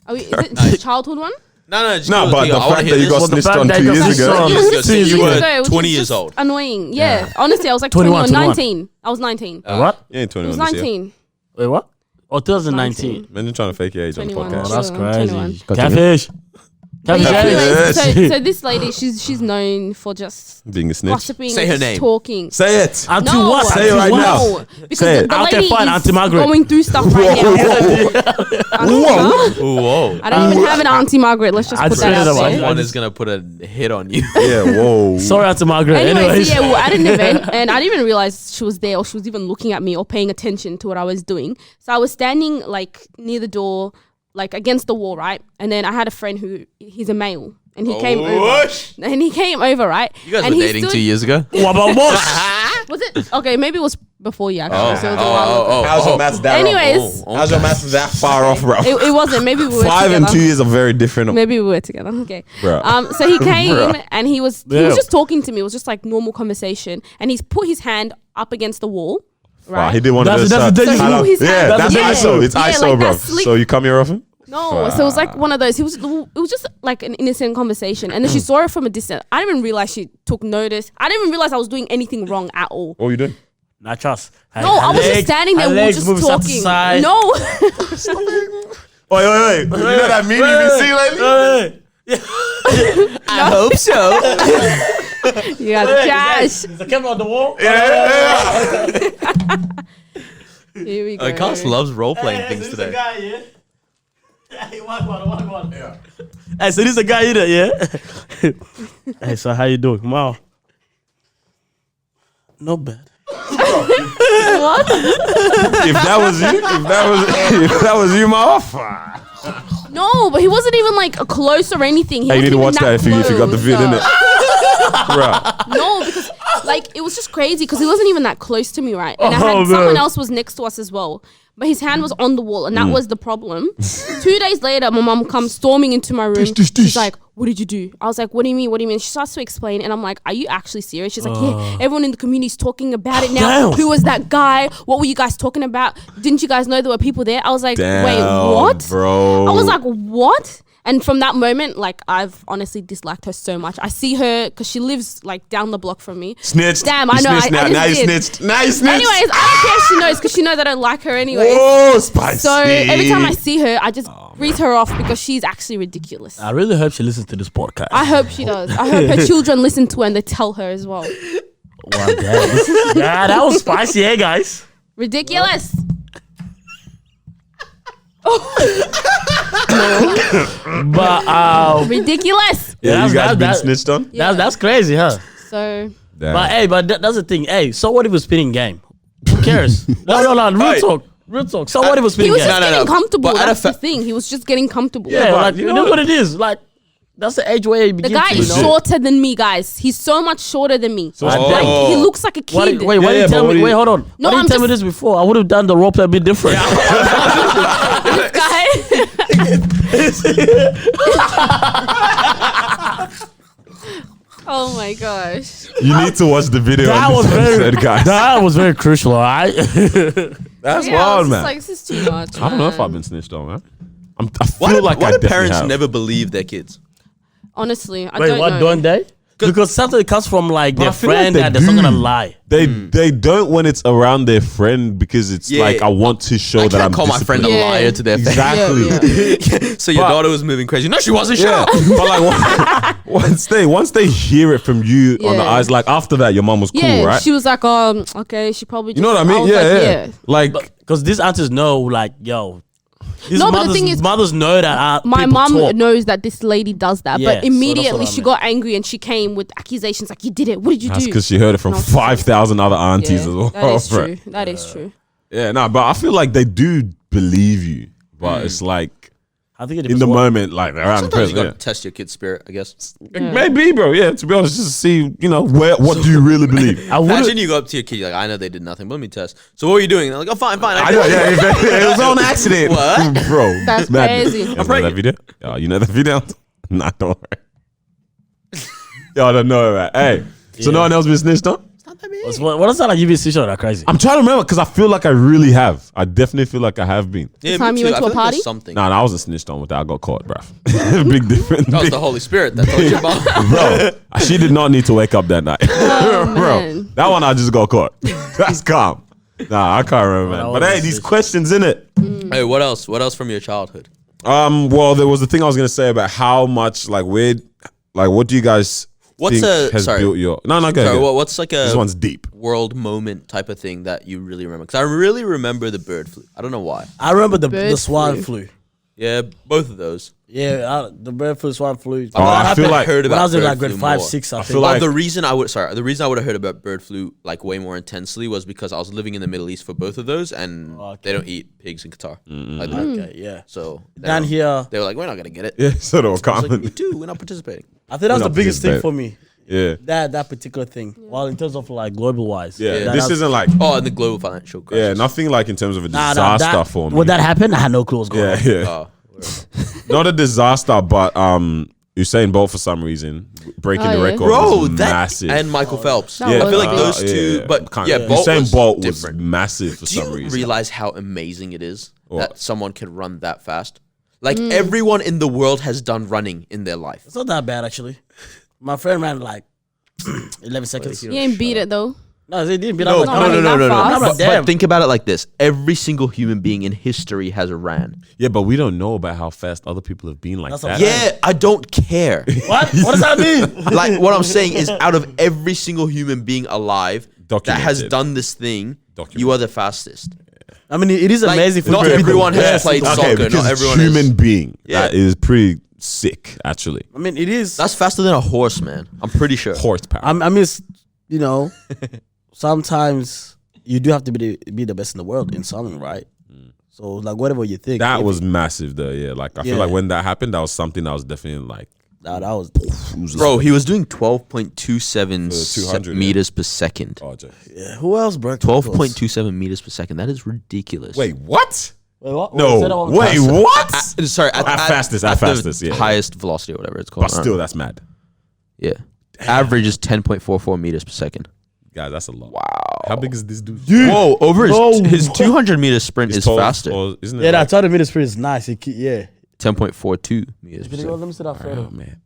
Oh, is it a childhood one? No, just No, go but with the I wanna fact hear that you this. got the snitched fact on that 2 you got years snitched ago. on- You was gonna say 2 years you ago. were It was 20 just years old. Annoying. Yeah. Honestly, I was like 21, 21, 21. 19. I was 19. What? You ain't 21 I was this year. 19. Wait, what? Oh, 2019. Man, you're trying to fake your age on the 21. podcast. Oh, that's 21. crazy. Catfish. But Catfish. yeah, Yes. anyways, so this lady, she's known for just Being a snitch. gossiping, Say and her just name. talking. Say it. Auntie No, what? Say it Auntie right what? now. No, because Say it. the Okay, lady fine, is Auntie Margaret. going through stuff right now. Whoa. Whoa. I don't even have an Auntie Margaret. Let's just I'd put say that that out about there. Someone is gonna put a hit on you. Yeah, whoa. Sorry, Auntie Margaret. Anyway, Anyways. so yeah, we're at an event and I didn't even realize she was there or she was even looking at me or paying attention to what I was doing. So I was standing like near the door, like against the wall, right? And then I had a friend who he's a male and he came over. Whoosh. And he came over, right? You guys and were he dating stood- 2 years ago? What about boss? Was it? Okay, maybe it was before you actually. So it was a while ago. How's your maths that Anyways, off? How's your maths that far off, bro? it wasn't. Maybe we were 5 together. and 2 years are very different. Maybe we were together. Okay. Bruh. So he came and he was Yeah. just talking to me. It was just like normal conversation. And he's put his hand up against the wall. Wow, Right. he did one of That's- those. that's the So he Hello. put his hand. Yeah, that's Yeah. ISO. It's Yeah, ISO, like bro. that sleep- So you come here often? No, so it was like one of those. It was just like an innocent conversation, and then she saw it from a distance. I didn't even realize she took notice. I didn't even realize I was doing anything wrong at all. What are you doing? Not trust. No, I was just standing there. We were just talking. No, Wait. You know that meme you've been seeing lately? I hope so. you got cash. Is the camera on the wall? Yeah. Here we go. Cast loves role playing things today. Guy, yeah? Hey, one. Yeah. Hey, so this is a guy in there, yeah? Hey, so how you doing? Wow. Not bad. What? If that was you, my offer. No, but he wasn't even like close or anything. He Hey, you need to watch wasn't that even if you got the vid in it. Bruh. No, because like it was just crazy because he wasn't even that close to me, right? And I Oh, had man. someone else was next to us as well. But his hand was on the wall, and that was the problem. 2 days later, my mom comes storming into my room. She's like, "What did you do?" I was like, "What do you mean? What do you mean?" She starts to explain, and I'm like, "Are you actually serious?" She's like, "Yeah, everyone in the community is talking about it now. Damn. Who was that guy? What were you guys talking about? Didn't you guys know there were people there?" I was like, "Wait, what?" bro? I was like, "What?" And from that moment, like, I've honestly disliked her so much. I see her because she lives like down the block from me. snitched. Damn, You I know, snitched I now. just Now you did. snitched. Now you snitched. Anyways, I don't care if she knows because she knows I don't like her anyways. Whoa, spicy. So every time I see her, I just breathe her off because she's actually ridiculous. I really hope she listens to this podcast. I hope she does. I hope her children listen to her and they tell her as well. Wow, damn. Yeah, that was spicy, eh, guys? Ridiculous. But Ridiculous. Yeah, you guys been that- snitched on? that's crazy, huh? So Damn. But hey, that's the thing. Hey, so what if we're spinning game? Who cares? no, real talk. Real talk. So what if we're he spinning was game? just No, no, getting no. comfortable. But at That's a the thing. He was just getting comfortable. Yeah, but like you you know know what it is. Like that's the age where you The begin guy to, is you know. shorter than me, guys. He's so much shorter than me. So- Like, Oh. he looks like a Why kid. did, wait, why Yeah, didn't you tell but what me? do Wait, you- hold on. No, Why didn't I'm you tell me just- this before? I would have done the role play a bit different. This guy. Oh my gosh. You need to watch the video. That on was this very, episode, guys. that was very crucial, all right? That's Yeah, I wild, was just man. like, this is too much. I don't know if man. I've been snitched on, man. I feel Why do, like why I do definitely parents have. never believe their kids? Honestly, I Wait, don't what, know. don't they? Because something comes from like But their I feel like friend they that they're not gonna do. lie. They don't when it's around their friend because it's Yeah. like I want to show I that I'm can't call my friend a Yeah. liar to their face. Exactly. Yeah. So your But- daughter was moving crazy. No, she wasn't. Shut Yeah, up. but like once they hear it from you on the Yeah. eyes, like after that, your mom was cool, Yeah, right? she was like, okay, she probably. You know what I mean? was Yeah, like, yeah. Like Because these aunties know, like, yo, These No, but the mothers, thing is, mothers know that my people mum talk. knows that this lady does that, Yeah, so but that's immediately what I she mean. got angry and she came with accusations like, "You did it. What did you That's do?" because she heard it from No. 5,000 other aunties as well. that is bro. true. That is true. Yeah, no, but I feel like they do believe you, but it's like I think it in depends the what- moment, like around the Sometimes you person. gotta test your kid's spirit, I guess. Maybe, bro. Yeah, to be honest, just to see, what do you really believe? I wouldn't. Imagine you go up to your kid, you're like, I know they did nothing, but let me test. So what were you doing? And they're like, oh, fine. I know, yeah, it was on accident. What? Bro, That's madness. crazy. You know that video? Oh, you know that video? Nah, don't worry. Y'all don't know it, right? Hey, so no one else been snitched on? What does that like? You be switched on that crazy? I'm trying to remember because I feel like I really have. I definitely feel like I have been. Yeah, The time me you too. went I to a feel like party? there's something. No, I wasn't snitched on with that. I got caught, bruv. Big difference. That was the Holy Spirit that told you about. Bro, she did not need to wake up that night. man. Bro, that one I just got caught. That's calm. Nah, I can't remember, man. Well, But that hey, was these sick. questions in it. Hey, what else? What else from your childhood? Well, there was the thing I was gonna say about how much what do you guys What's think a- has sorry. built your? No, go Sorry, ahead. what's like This a one's deep. world moment type of thing that you really remember? Because I really remember the bird flu. I don't know why. I remember the Bird swine flu. flu. Yeah, both of those. Yeah, the bird flu, swine flu. Oh, I feel like heard when about I was in bird like grade flu 5, more. 6, I feel think. like- The reason I would have heard about bird flu like way more intensely was because I was living in the Middle East for both of those, and they don't eat pigs in Qatar. Like that. Okay, yeah. So they Down were- here, they were like, we're not gonna get it. Yeah, so they were I was like, common. we do. We're not participating. I think that was We're the not biggest thing participating. for me. Yeah, That particular thing. Well, in terms of like global wise. yeah. That- This that's- isn't like Oh, and the global financial crisis. yeah, nothing like in terms of a Nah, disaster that, for me. when that happened, I had no clue what was going yeah, on. yeah. Oh, word. Not a disaster, but Usain Bolt for some reason breaking Oh, the yeah. record Bro, was that massive. and Michael Phelps. That I was feel like big. those two. But yeah, Bolt Usain was Bolt different. was massive for Do some you reason. realize how amazing it is What? that someone can run that fast? Like everyone in the world has done running in their life. It's not that bad actually. My friend ran like 11 seconds. You ain't beat it though. No, they didn't beat No, up. not really that fast. But But damn. think about it like this: every single human being in history has ran. Yeah, but we don't know about how fast other people have been like That's that. what I'm Yeah, I don't care. What? What does that mean? Like what I'm saying is, out of every single human being alive that has Documented. done this thing, you are the fastest. I mean, it is Like, amazing for not you to be the everyone has best. played Okay, soccer. because Not it's everyone human is. being. Yeah. That is pretty sick, actually. I mean, it is. That's faster than a horse, man. I'm pretty sure. Horsepower. I mean, you know, sometimes you do have to be the best in the world in something, right? So, like, whatever you think. That if- was massive, though. Yeah, like I feel Yeah. like when that happened, that was something that was definitely like, That was. Bro, he was doing 12.27 200, meters per second. oh, Jay. Yeah. Who else broke? 12.27 meters per second. That is ridiculous. Wait, what? Wait, what? No, wait, what? Sorry, At fastest, at the fastest, yeah. highest velocity or whatever it's called. But still, that's mad. Yeah. Average is 10.44 meters per second. Guys, that's a lot. Wow. How big is this dude? Whoa, over No. his 200 meter sprint is Tall, faster. or isn't it? Yeah, like- that 20 minute sprint is nice. Yeah. 10.42 meters per Can you go, second. let me see that photo. Oh man,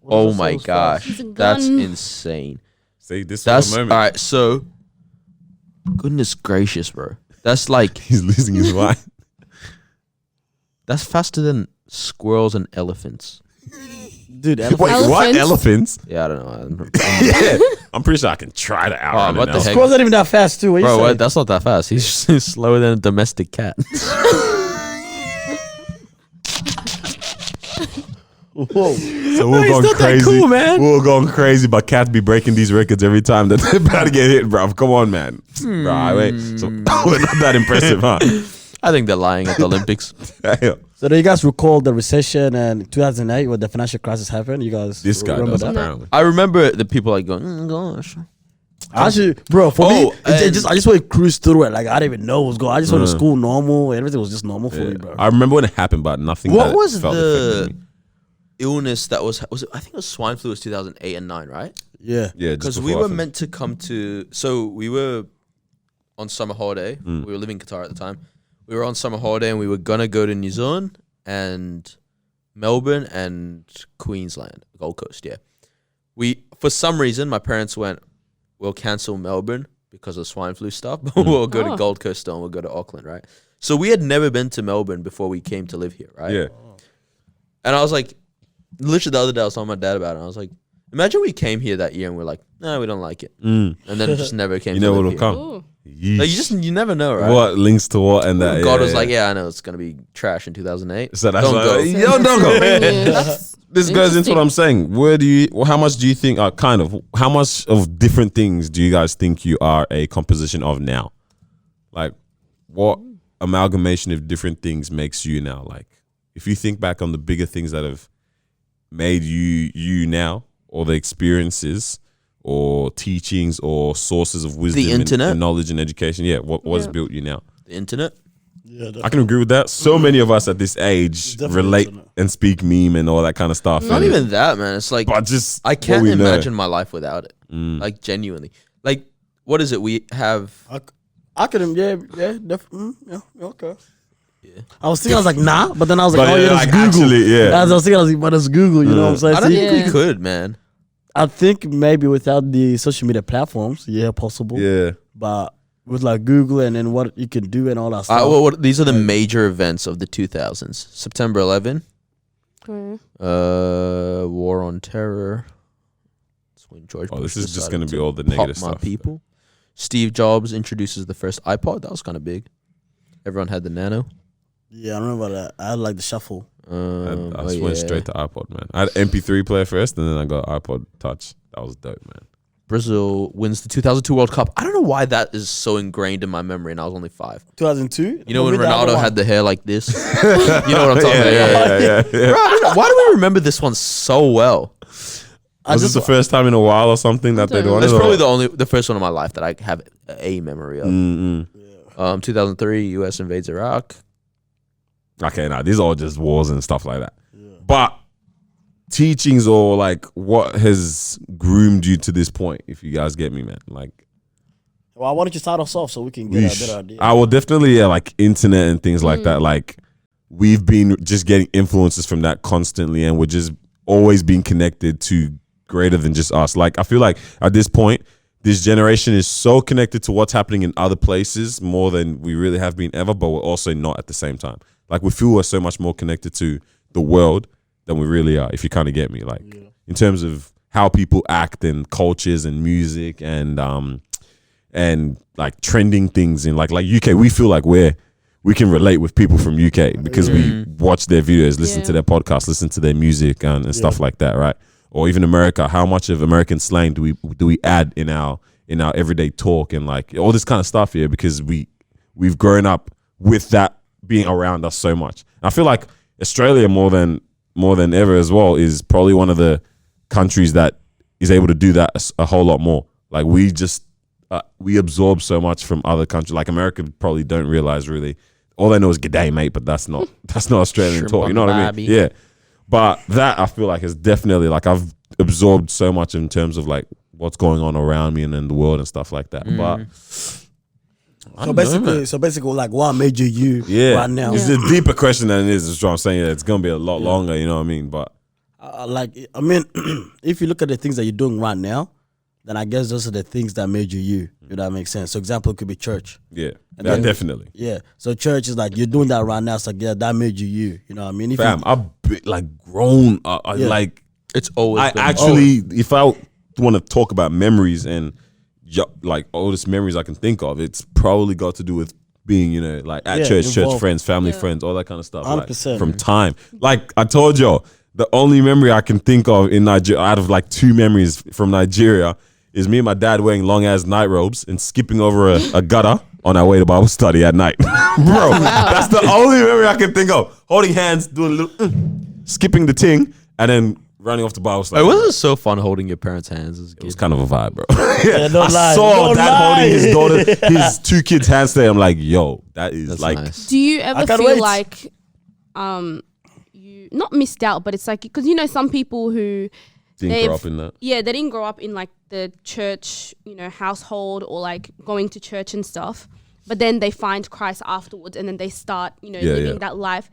Oh my gosh. He's a That's gun. insane. see this That's for all the moment. right. So, goodness gracious, bro. That's like, He's losing his mind. that's faster than squirrels and elephants. Dude, Wait, elephant. what? Elephants? Elephants? Yeah, I don't know. Yeah, I'm pretty sure I can try to outrun what it the now. heck? Squirrels not even that fast, too. What you Bro, saying? what? That's not that fast. He's just slower than a domestic cat. Whoa. So we're going not that crazy. cool, man. We're going crazy, but cats be breaking these records every time that they're about to get hit, bro. Come on, man. Bro, wait. So we're not that impressive, huh? I think they're lying at the Olympics. So do you guys recall the recession and 2008 when the financial crisis happened? You guys This guy remember does, that? apparently. I remember the people like going, gosh. Actually, bro, for me, Oh, and- I just want to cruise through it. Like I didn't even know what was going on. I just went to school normal. Everything was just normal for me, bro. I remember when it happened, but nothing. What that was felt the affected me. illness that was it? I think it was swine flu was 2008 and 9, right? Yeah. Yeah, Because just we before were I finished. meant to come to, so we were on summer holiday. Mm. We were living in Qatar at the time. We were on summer holiday and we were gonna go to New Zealand and Melbourne and Queensland, Gold Coast. Yeah, we for some reason my parents went, we'll cancel Melbourne because of swine flu stuff, but we'll go to Oh. Gold Coast still and we'll go to Auckland, right? So we had never been to Melbourne before we came to live here, right? Yeah. And I was like, literally the other day I was telling my dad about it. And I was like, imagine we came here that year and we're like, no, we don't like it. Mm. And then it just never came You to know live what'll here. come. Ooh. Like you never know, right? What links to what and that. God was like, yeah, I know it's gonna be trash in 2008. So that's Don't why, go. Yo, don't go. That's This goes into interesting. what I'm saying. How much do you think how much of different things do you guys think you are a composition of now? Like, what amalgamation of different things makes you now? Like, if you think back on the bigger things that have made you now, or the experiences, or teachings, or sources of wisdom, internet? and knowledge and education. Yeah, what's built you now? The internet. Yeah, I can agree with that. So many of us at this age Definitely relate internet. and speak meme and all that kind of stuff. Not and- even that, man. It's like but just I what can't we know. imagine my life without it. Like genuinely. Like what is it? We have I couldn't. Yeah, okay. Yeah. I was thinking, I was like, nah, but then I was like, But oh yeah, yeah, that's like, Google. actually, yeah. As I was thinking, I was like, but it's Google. You know what I'm saying? I don't See, think Yeah. we could, man. I think maybe without the social media platforms, yeah, possible. Yeah. But with like Google and then what you can do and all that stuff. These are the major events of the 2000s. September 11, Okay. War on Terror. That's when George Oh, Bush this is just decided going to be to all the pop negative my stuff. people. Steve Jobs introduces the first iPod. That was kind of big. Everyone had the Nano. Yeah, I remember that. I had like the shuffle. I just went straight to iPod, man. I had MP3 player first, and then I got iPod Touch. That was dope, man. Brazil wins the 2002 World Cup. I don't know why that is so ingrained in my memory, and I was only 5. 2002. You know when Ronaldo had the hair like this? You know what I'm talking about? Yeah. Bro, I don't know. Why do we remember this one so well? Was this the first time in a while or something that they won? It's it, probably or- the first one in my life that I have a memory of. Mm-mm. 2003, U.S. invades Iraq. Okay, nah, these are all just wars and stuff like that. But teachings or like what has groomed you to this point, if you guys get me, man. Like, Well, why don't you start us off so we can get a better idea? I will definitely, like internet and things like that. Like, we've been just getting influences from that constantly, and we're just always being connected to greater than just us. Like, I feel like at this point, this generation is so connected to what's happening in other places more than we really have been ever, but we're also not at the same time. Like, we feel we're so much more connected to the world than we really are, if you kind of get me. Like, in terms of how people act and cultures and music and like trending things in like UK, we feel like we can relate with people from UK because we watch their videos, listen to their podcasts, listen to their music and stuff like that, right? Or even America, how much of American slang do we add in our everyday talk and like all this kind of stuff here, because we've grown up with that being around us so much. And I feel like Australia more than ever as well is probably one of the countries that is able to do that a whole lot more. Like, we just we absorb so much from other countries. Like, America probably don't realize really. All they know is "G'day, mate," but that's not Australian Shrimp talk. on You know what I Barbie. mean? Yeah. But that I feel like is definitely like I've absorbed so much in terms of like what's going on around me and in the world and stuff like that. But I don't know, man. So basically, like, what made you Yeah, right now? it's a deeper question than it is. Is what I'm saying. It's gonna be a lot longer. You know what I mean? But Like, I mean, if you look at the things that you're doing right now, then I guess those are the things that made you. If that makes sense. So, example, it could be church. yeah, then- definitely. Yeah. So, church is like you're doing that right now. So, yeah, that made you. You know what I mean? If Fam, you, I've like grown. Yeah. Like, It's always I been actually, if I want to talk about memories and like oldest memories I can think of, it's probably got to do with being, you know, like at Yeah, church involved. friends, family friends, all that kind of stuff. Like, 100%. from time. Like I told y'all, the only memory I can think of in Nigeria, out of like 2 memories from Nigeria, is me and my dad wearing long ass night robes and skipping over a gutter on our way to Bible study at night. Bro, that's the only memory I can think of. Holding hands, doing a little, skipping the ting, and then running off to Bible study. It wasn't so fun holding your parents' hands as a It was kid. kind of a vibe, bro. Yeah, don't I lie. saw Don't dad lie. holding his daughter, his 2 kids' hands today. I'm like, yo, that is That's like, nice. Do you ever can't feel wait. like you not missed out, but it's like, because you know some people who didn't they've- grow up in that. yeah, they didn't grow up in like the church, you know, household or like going to church and stuff, but then they find Christ afterwards and then they start, you know, Yeah, living yeah. that life.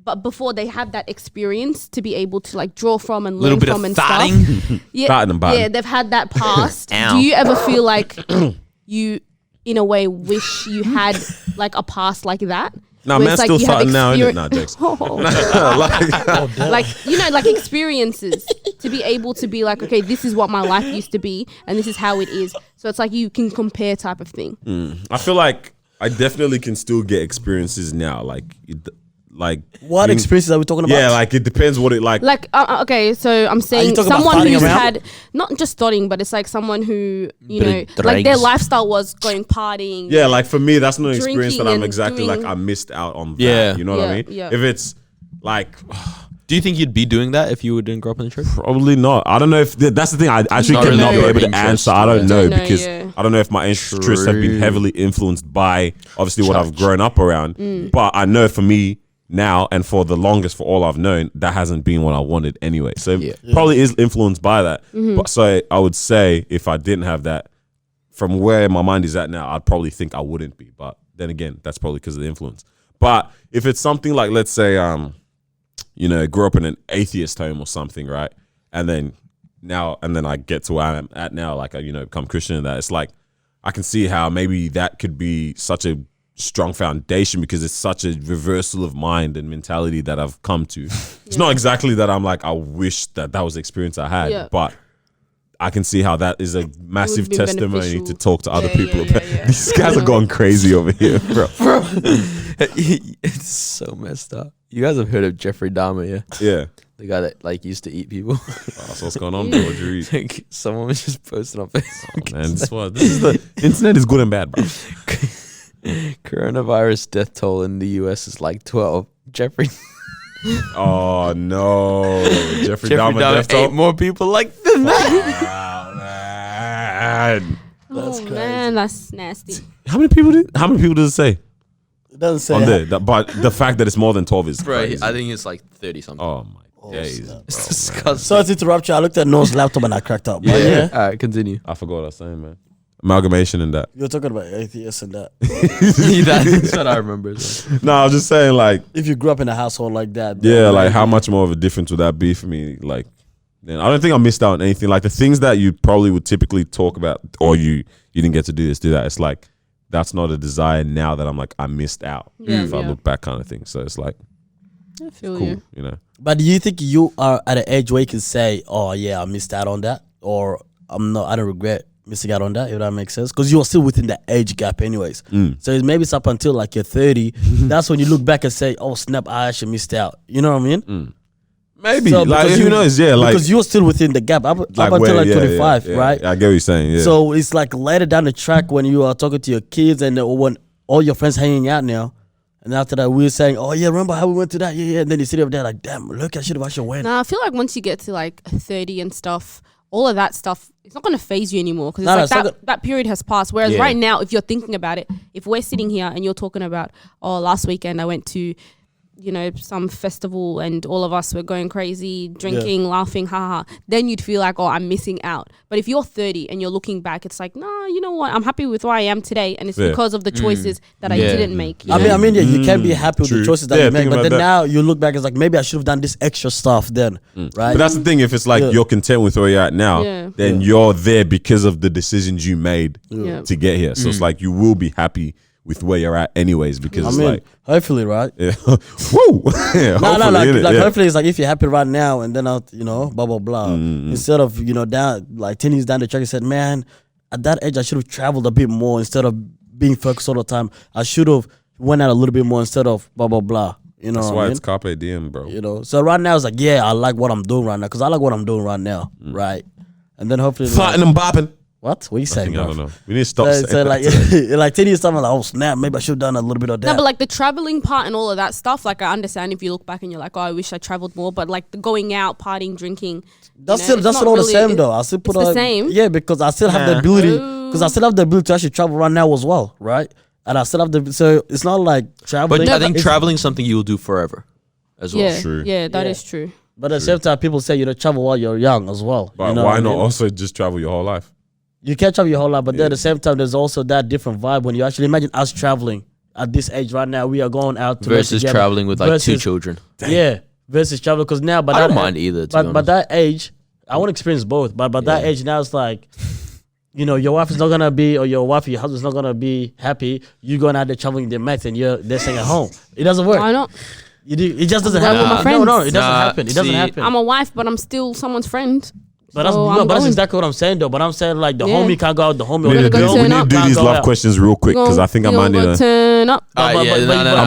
But before they have that experience to be able to like draw from and Little learn bit from of and farting. stuff. Yeah, Farting and batting. yeah, they've had that past. Ow. Do you ever feel like you, in a way, wish you had like a past like that? Nah, Where man's it's like still you have farting now, innit? experience- Nah, jokes. like, you know, like experiences to be able to be like, okay, this is what my life used to be and this is how it is. So it's like you can compare type of thing. I feel like I definitely can still get experiences now. What you- experiences are we talking about? Yeah, like it depends what it like. Like, okay, so I'm saying talking about someone farting who's around? had not just starting, but it's like someone who you know, Bit of like their dregs. lifestyle was going partying. Yeah, like for me, that's not an experience that Drinking I'm and exactly like doing- I missed out on. That, Yeah. you know what I Yeah, mean. yeah. If it's like Do you think you'd be doing that if you didn't grow up in the church? probably not. I don't know if that's the thing. I actually Not cannot really be able your to interest, answer. I don't yeah. know Don't know, because yeah. I don't know if my interests have been True. heavily influenced by obviously what I've Church. grown up around. Mm. But I know for me now and for the longest, for all I've known, that hasn't been what I wanted anyway. So Yeah. probably is influenced by that. Mm-hmm. But so I would say if I didn't have that, from where my mind is at now, I'd probably think I wouldn't be. But then again, that's probably because of the influence. But if it's something like, let's say, you know, grew up in an atheist home or something, right? And then I get to where I'm at now, like I, you know, become Christian and that. It's like I can see how maybe that could be such a strong foundation because it's such a reversal of mind and mentality that I've come to. It's not exactly that I'm like, I wish that was the experience I had, Yeah. but I can see how that is a massive be testimony beneficial. to talk to other Yeah, people yeah, about. yeah, yeah. These guys are going crazy over here, bro. It's so messed up. You guys have heard of Jeffrey Dahmer, yeah? Yeah. The guy that like used to eat people. That's what's going on, bro. What you read? Like, someone was just posting on Facebook. Man, this is the internet is good and bad, bro. Coronavirus death toll in the US is like 12. Jeffrey Oh no, Jeffrey Dahmer death ate toll. more people like than that. Wow, man. Oh man, that's nasty. How many people does it say It doesn't say on there? But the fact that it's more than 12 is Bro, crazy. I think it's like 30 something. Oh my days, snap. It's bro, disgusting. Sorry to interrupt you. I looked at Noah's laptop and I cracked up. But yeah. All right, continue. I forgot what I was saying, man. Amalgamation and that. You're talking about atheists and that. That's what I remember. as well. No, I was just saying, like, If you grew up in a household like that. yeah, then like how much more of a difference would that be for me? Like, then I don't think I missed out on anything. Like the things that you probably would typically talk about, or you didn't get to do that. It's like that's not a desire now that I'm like I missed out. Yeah, if I yeah. look back, kind of thing. So it's like I feel cool, you. you know. But do you think you are at an age where you can say, "Oh yeah, I missed out on that," or I don't regret missing out on that"? If that makes sense, because you are still within the age gap, anyways. So it's maybe it's up until like you're 30. That's when you look back and say, "Oh snap, I actually missed out." You know what I mean? Maybe So like because who you- knows? Yeah, like because you're still within the gap up like until where- like yeah, 25, yeah, right? I get what you're saying. Yeah. So it's like later down the track when you are talking to your kids and when all your friends hanging out now, and after that we're saying, "Oh yeah, remember how we went to that?" Yeah. And then you sit up there like, "Damn, look, I should have actually went." Nah, I feel like once you get to like 30 and stuff, all of that stuff, it's not going to phase you anymore because No, no, it's it's like not that period has passed. Whereas Yeah. right now, if you're thinking about it, if we're sitting here and you're talking about, oh, last weekend I went to, you know, some festival and all of us were going crazy, drinking, laughing, haha, then you'd feel like, oh, I'm missing out. But if you're 30 and you're looking back, it's like, nah, you know what? I'm happy with where I am today. And it's Yeah. because of the choices that I Yeah. didn't make. you I know? mean, yeah, you can be happy with true. the choices that Yeah, you make, think but about then that. now you look back, it's like maybe I should have done this extra stuff then, right? But that's the thing. If it's like Yeah. you're content with where you're at now, Yeah. then you're there because of the decisions you made Yeah. to get here. So it's like you will be happy with where you're at, anyways. Because I it's mean, like, hopefully, right? yeah. Woo. Yeah, No, hopefully, like, innit? like Yeah. hopefully it's like if you're happy right now and then out, you know, blah blah blah. Instead of down like 10 years down the track, you said, man, at that age I should have traveled a bit more instead of being focused all the time. I should have went out a little bit more instead of blah blah blah. You know That's what why I mean? it's carpe diem, bro. You know, so right now it's like, yeah, I like what I'm doing right now because I like what I'm doing right now, right? And then hopefully, Farting and bopping. what are you saying, I bro? don't know. We need to stop So, saying so that. like 10 years time, I'm like, oh snap, maybe I should have done a little bit of that. No, but like the traveling part and all of that stuff, like I understand if you look back and you're like, oh, I wish I traveled more. But like the going out, partying, drinking, That's you know, still it's not all the really- same though. I still put it's the a- same? Yeah, because I still have the ability. Because I still have the ability to actually travel right now as well, right? And I still have the so it's not like traveling. But I think it's- traveling is something you will do forever as well. Yeah, True. yeah, that Yeah. is true. But at the same time, people say travel while you're young as well. But you know why what I not mean? also just travel your whole life? You can travel your whole life, but then at the same time, there's also that different vibe when you actually imagine us traveling at this age right now. We are going out to Versus together. traveling with like two Versus- children. Yeah, versus travel because now, but I don't that mind either. To be but honest. that age, I want to experience both. But that age now, it's like, you know, your wife is not gonna be, or your wife, or your husband's not gonna be happy. You going out there traveling with their mates, and they're staying at home. It doesn't work. Why not? It just doesn't I'm going happen. with my No, friends. it doesn't Nah, happen. It doesn't see, happen. I'm a wife, but I'm still someone's friend. But that's, So no, I'm but that's going. exactly what I'm saying though. But I'm saying like the Yeah. homie can't go out, the homie We or need the to gonna girl. go do, we turn need to do can't these go love out. questions real quick because I think I might need to. turn up. I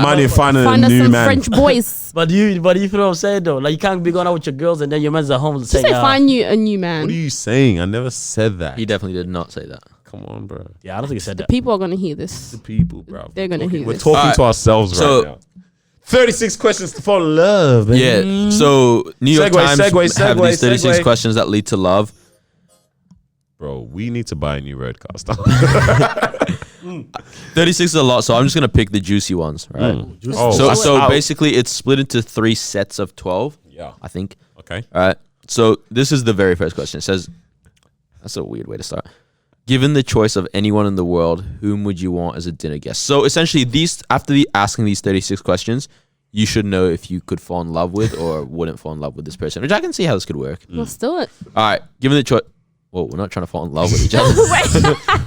might need to find a Find us new some man. French boys. But you feel what I'm saying though? Like you can't be going out with your girls and then your man's at home Just saying, say find you a new man. What are you saying? I never said that. He definitely did not say that. Come on, bro. yeah, I don't think he said that. People are gonna hear this. The people, bro. They're gonna hear We're this. talking Alright. to ourselves So- right now. 36 questions to fall in love, man. Yeah. So New York Segue, Times segue, have segue, these 36 segue. questions that lead to love. Bro, we need to buy a new roadcaster. 36 is a lot, so I'm just gonna pick the juicy ones, right? Oh, So basically, it's split into 3 sets of 12. yeah. I think. Okay. All right. So this is the very first question. It says, that's a weird way to start. Given the choice of anyone in the world, whom would you want as a dinner guest? So essentially, after asking these 36 questions, you should know if you could fall in love with or wouldn't fall in love with this person, which I can see how this could work. Let's do it. All right. Given the choice. Well, we're not trying to fall in love with each other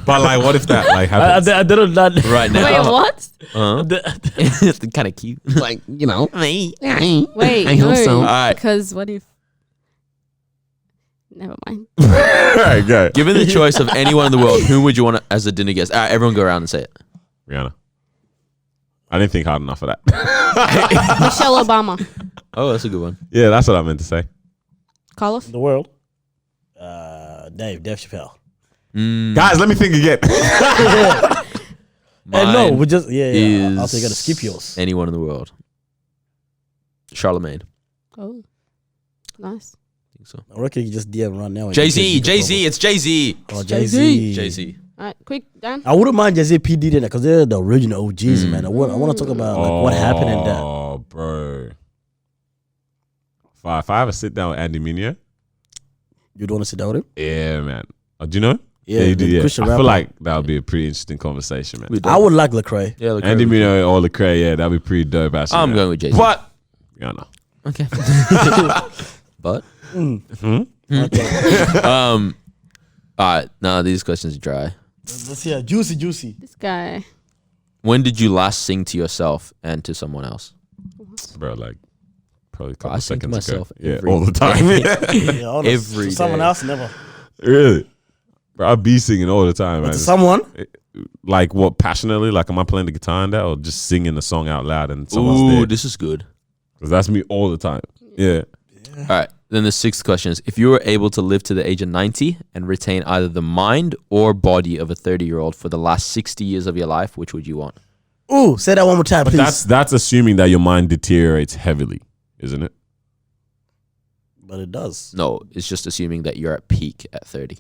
But like, what if that like I happens? didn't that. right now. Wait, what? It's kind of cute. Like, you know. Wait, I hope so. no. Alright. Because what if? Never mind. All right, go. Given the choice of anyone in the world, whom would you want as a dinner guest? All right, everyone go around and say it. Rihanna. I didn't think hard enough of that. Michelle Obama. Oh, that's a good one. Yeah, that's what I meant to say. Carlos. The world. Dave Chappelle. Guys, let me think again. Hey, no, Mine we just yeah. is I'll say you gotta skip yours. anyone in the world. Charlemagne. Oh, nice. I think so. I reckon you just DM right now. Jay-Z. Jay-Z. It's Jay-Z. Oh, Jay-Z. Jay-Z. Jay-Z. All right, quick, Dan. I wouldn't mind Jay-Z P. Diddy because they're the original OGs, man. I want to talk about like what happened in that. Oh, bro. If I ever sit down with Andy Mineo, You'd want to sit down with him? yeah, man. Oh, do you know? Yeah, you do. the Yeah. I Christian feel rapper. like that would be a pretty interesting conversation, man. We do. I would like Lecrae. Yeah, look, Andy Mineo or Lecrae, yeah, that'd be pretty dope. Actually, I'm man. going with Jay-Z. But yeah, no. Okay. But Okay. all right, no, these questions are dry. Let's hear juicy. This guy. When did you last sing to yourself and to someone else? Bro, like probably a couple I sing to seconds myself ago. Yeah, every all the time. Yeah, honest. Every To someone day. else, never. Really? Bro, I be singing all the time, man. To someone, Like what, passionately? Like am I playing the guitar in that or just singing the song out loud and someone's Ooh, there? this is good. Because that's me all the time. Yeah. All right. Then the sixth question is, if you were able to live to the age of 90 and retain either the mind or body of a 30-year-old for the last 60 years of your life, which would you want? ooh, say that one more time, But please. that's assuming that your mind deteriorates heavily, isn't it? But it does. No, it's just assuming that you're at peak at 30.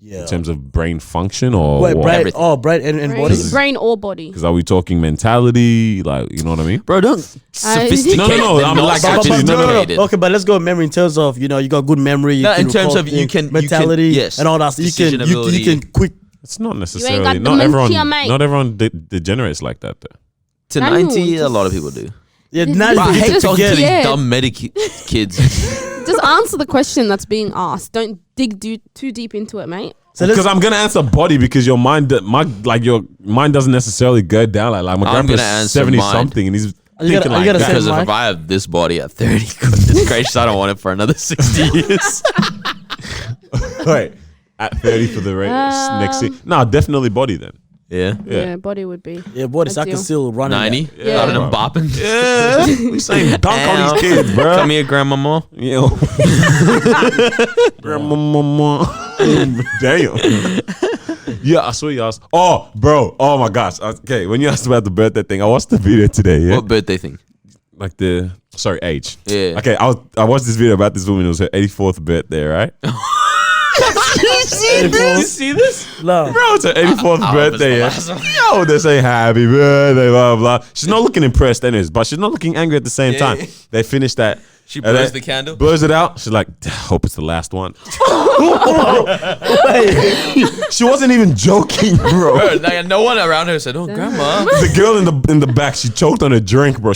Yeah. In terms of brain function or Wait, what? brain. Everything. Oh, brain and Brain, body. brain or body. Because are we talking mentality? Like, you know what I mean? Bro, don't sophisticate. No, no, no, the I'm not like, sophisticated. actually, Okay, but let's go with memory in terms of you got good memory. You No, can in terms recall of you things, can- mentality, yes, and all that. So you decision can you ability. can quick. It's not got necessarily. dementia, mate. Not everyone degenerates like that, though. To Daniel, 90, a just- lot of people do. Yeah, Just- now But I you hate can to Talking to forget. these Yeah. dumb kids. Just answer the question that's being asked. Don't dig too deep into it, mate. So let's Because I'm gonna answer body because your mind, your mind doesn't necessarily go down like my I'm grandpa's gonna answer 70 mine. something and he's You thinking gotta- like you gotta that. say Because mine. if I have this body at 30, goodness gracious, I don't want it for another 60 years. Wait, at 30 for the next year. No, definitely body then. Yeah. Yeah, body would be. yeah, body. So I can Ideal. still run. 90? That. Yeah. Started bopping. Yeah, we saying dunk on Ow. these kids, bro. Come here, grandmama. Yo. Grandma. Damn. Yeah, I swear you asked. Oh, bro. Oh my gosh. Okay, when you asked about the birthday thing, I watched the video today. Yeah, What birthday thing? like age. Yeah. Okay, I watched this video about this woman. It was her 84th birthday, right? Did you see this? No. Bro, it's her 84th I birthday. Yeah. was the last Yo, they say happy birthday, blah, blah, blah. She's not looking impressed anyways, but she's not looking angry at the same time. yeah. They finished that. She and blows then the candle. Blows it out. She's like, hope it's the last one. She wasn't even joking, bro. Bro, like, no one around her said, "Oh, grandma." The girl in the back, she choked on a drink, bro.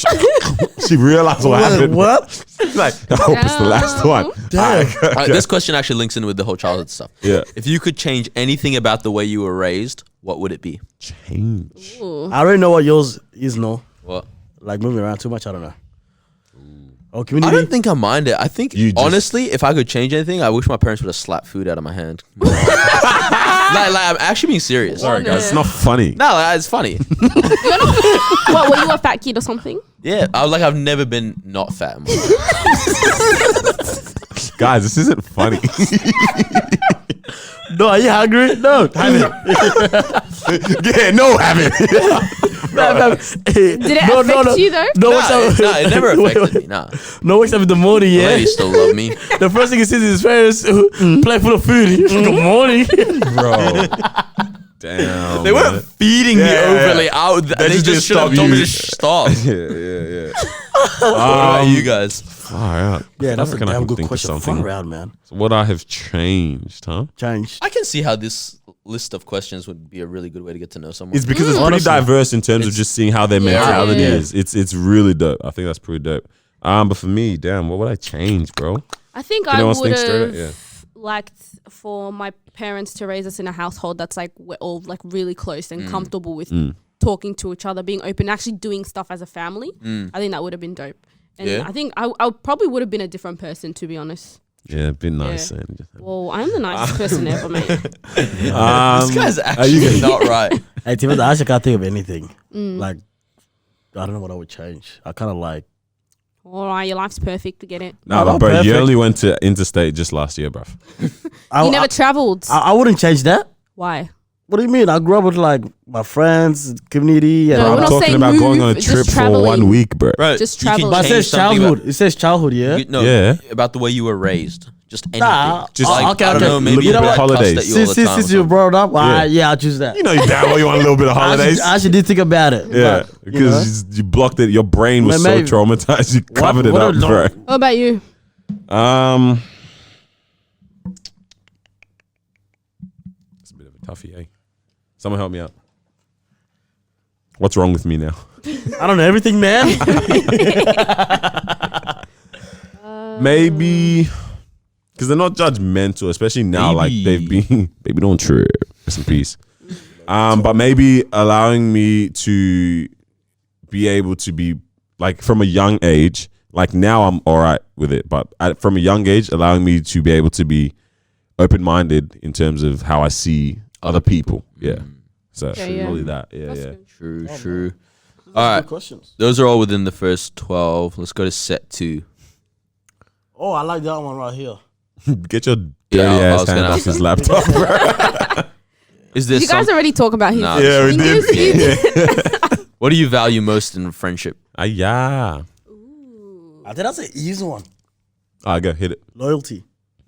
She realized what happened. What? She's like, I hope it's the last one. Damn. All right, this question actually links in with the whole childhood stuff. Yeah. If you could change anything about the way you were raised, what would it be? Change. Ooh. I already know what yours is. No, What? like moving around too much. I don't know. Oh, I community. don't think I mind it. I think You just- honestly, if I could change anything, I wish my parents would have slapped food out of my hand. like I'm actually being serious. Sorry, guys, it's not funny. No, it's funny. What, were you a fat kid or something? Yeah, I've never been not fat. Guys, this isn't funny. No, are you hungry? No, have it. Yeah, no, have it. Did it affect you though? No, Nah, what's up? nah, it never affected me. Nah, No, wakes up in the morning, the yeah. ladies still love me, The first thing he sees is his parents plate full of food. Good morning. Bro. Damn. They weren't feeding me Yeah, overly yeah. out. They just just should have stop told me you. to stop. Yeah. What about you guys? Far out. Yeah, that's a I reckon I damn can good think of question. something. Far out, man. What I have changed, huh? Change. I can see how this list of questions would be a really good way to get to know someone. It's because it's pretty Honestly. diverse in terms of It's- just seeing how their Yeah. mentality Yeah. is. It's really dope. I think that's pretty dope. But for me, damn, what would I change, bro? I think Can I anyone would think straight up? have Yeah. liked for my parents to raise us in a household that's like we're all like really close and comfortable with talking to each other, being open, actually doing stuff as a family. I think that would have been dope. And Yeah. I think I probably would have been a different person, to be honest. Yeah, it'd be nice. Yeah. And Well, I'm the nicest person ever, mate. This guy's you actually not right. Hey, Timothy, I actually can't think of anything. Like, I don't know what I would change. I kind of like. All right, your life's perfect. To get it. No, not but you perfect. only went to interstate just last year, bruv. You never traveled. I wouldn't change that. Why? What do you mean? I grew up with like my friends, community, and No, all we're I'm not that. talking saying about going move, on a just trip for traveling. 1 week, bro. Bro, Just you can travel. But it change says something childhood. about- It says childhood, yeah. No, Yeah. about the way you were raised. Just anything. Nah, Just like, okay, I don't okay. know, maybe You you know know what? Holidays. At you all the time or Since you something. brought it up, Yeah. yeah, I'll choose that. You know you damn well you want a little bit of holidays. I actually did think about it. Yeah, but, you because know. you blocked it. Your brain was so Maybe- traumatized. You covered it what up, a- bro. What about you? It's a bit of a toughie, eh? Someone help me out. What's wrong with me now? I don't know everything, man. Maybe because they're not judgmental, especially now. Like they've been, baby, don't trip. Rest in peace. But maybe allowing me to be able to be like from a young age. Like now, I'm all right with it, but from a young age, allowing me to be able to be open-minded in terms of how I see other people. Yeah. So yeah. really that. Yeah, That's yeah. good. True, true. All right, Questions. those are all within the first 12. Let's go to set 2. Oh, I like that one right here. Get your dirty Yeah, I ass was hand gonna off ask his laptop, bro. Is this You guys already talk about his Nah. Yeah, we fingers. did. what do you value most in friendship? Yeah. I think that's an easy one. All right, go hit it. Loyalty.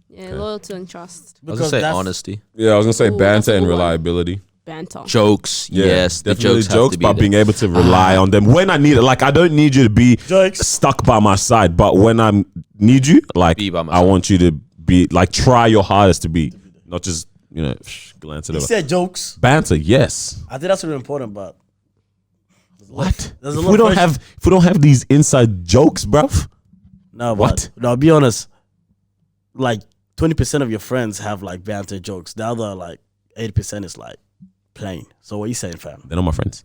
Yeah, loyalty and trust. I was gonna say that's honesty, Yeah, I was gonna say Ooh, that's banter a and good one. reliability. Banter. jokes. Yeah, Yes, the definitely jokes, have jokes, to be but there. being able to rely on them when I need it. Like I don't need you to be Jokes. stuck by my side, but when I need you, like Be by my I side. want you to be like try your hardest to be, not just glance it He over. said jokes. Banter, yes. I think that's really important, but What? There's a If lot we of don't pressure. have these inside jokes, bruv. no. But, What? No, be honest. Like 20% of your friends have like banter jokes. The other like 80% is like plain. So what you saying, fam? They're not my friends.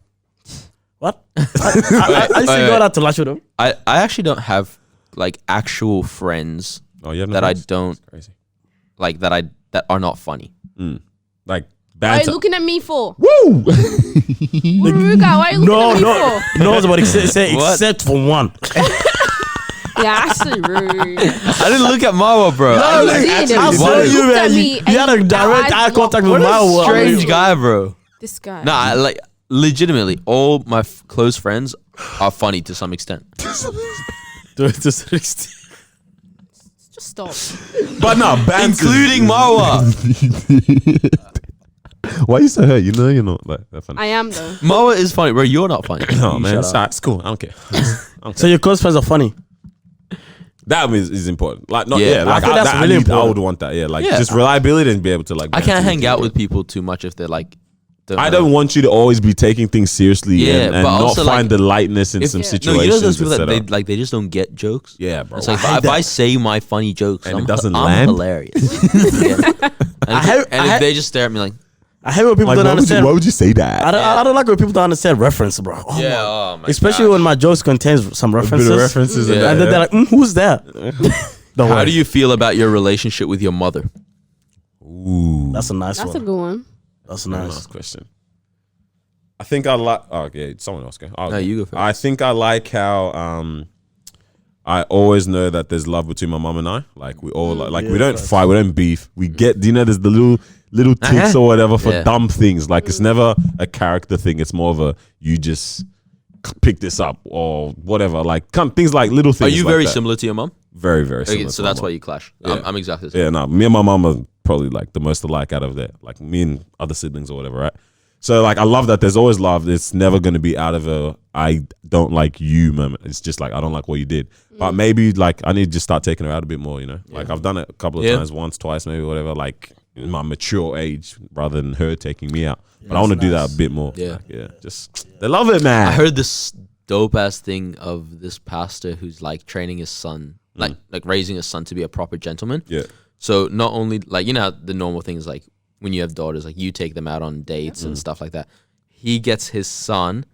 What? I used to go out to lunch with them. I actually don't have like actual friends Oh, you have no that I friends? don't Crazy. like that are not funny. Like Why are you banter. looking at me for? Woo! Ruga, why are you looking at me for? No, but say What? except for one. Yeah, actually rude. I didn't look at Marwa, bro. No, I- you did. I You saw What? you, looked at man. me You had a and direct your eye eyes contact locked. with my strange guy, bro. This guy. Nah, I, like legitimately, all my close friends are funny to some extent. Just stop. But no, banter. Including Marwa. Why you so hurt? You know you're not like that funny. I am though. Marwa is funny, bro. You're not funny. Oh You man, shut it's, up. it's cool. I don't care. So your close friends are funny. That is important. Like not Yeah, yeah, like I think that's that, really I important. would want that. Yeah, like Yeah. just reliability and be able to like. I banter can't with hang out people. with people too much if they're like. I don't want you to always be taking things seriously Yeah, and but not also, find like, the lightness in If, some no, situations. you know those people that etc. they just don't get jokes. Yeah, bro. It's like I hate if I that. say my funny jokes And it I'm, doesn't I'm land? hilarious. Yeah. And, I if, have- and I if have- they just stare at me like, I hate when people Like, don't why understand. would you say that? I don't like when people don't understand reference, bro. Oh Yeah, my- oh my especially when my jokes contains some A references. bit of references. Yeah. And then they're like, who's that? Don't How worry. do you feel about your relationship with your mother? Ooh, That's a nice That's a one. good one. That's very nice. nice question. I think I like. Oh, okay, someone else go. I'll No, go. you go first. I think I like how I always know that there's love between my mum and I. Like we all like we don't fight, we don't beef. We get, you know, there's the little tics or whatever for Yeah. dumb things. Like it's never a character thing. It's more of a you just pick this up or whatever. Like things like little Are things. you like very that. similar to your mom? Very very similar. Okay, so to my that's mum. why you clash. Yeah. I'm exactly the same. Yeah, no, me and my mum are probably like the most alike out of that. Like me and other siblings or whatever, right? So like I love that there's always love. It's never gonna be out of a I don't like you moment. It's just like I don't like what you did. But maybe like I need to just start taking her out a bit more, you know? Like I've done it a couple of Yeah. times, once, twice, maybe whatever, like in my mature age rather than her taking me out. But I want to do that a bit more. Yeah. Like, yeah. Just they love it, man. I heard this dope ass thing of this pastor who's like training his son, like raising his son to be a proper gentleman. Yeah. So not only like, you know, the normal things like when you have daughters, like you take them out on dates and stuff like that. He gets his son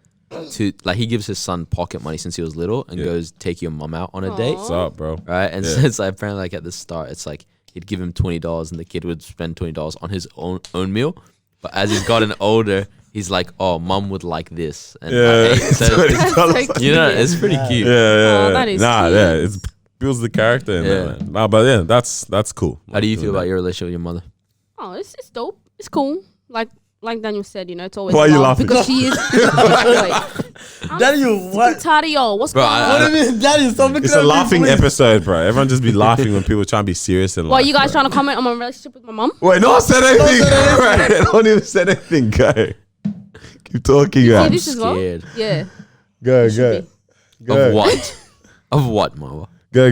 to like he gives his son pocket money since he was little and goes take your mum out on a date, What's up, bro? right? And Yeah. so it's like apparently like at the start, it's like he'd give him $20 and the kid would spend $20 on his own meal. But as he's gotten older, he's like, "Oh, mum would like this." And Yeah. so it's, That's so you know, cute. it's pretty cute. Yeah. Oh, that is nah, cute. yeah. It builds the character in there, Yeah. man. Nah, but yeah, that's cool. How do you Doing feel that. about your relationship with your mother? Oh, it's dope. It's cool. Like Daniel said, you know, it's always Why are you love laughing? because she is. Wait, Daniel, what? tired of y'all. What's Bro, going I- on? mean, Daniel, stop It's a laughing episode, bro. Everyone just be laughing when people try and be serious and What laugh, you guys bro. trying to comment on my relationship with my mom? Wait, no one said anything. Right? No one even said anything. Go. Keep talking, See man. this as well? scared. Yeah. Go, should Of what? Of what, Marwa? Go.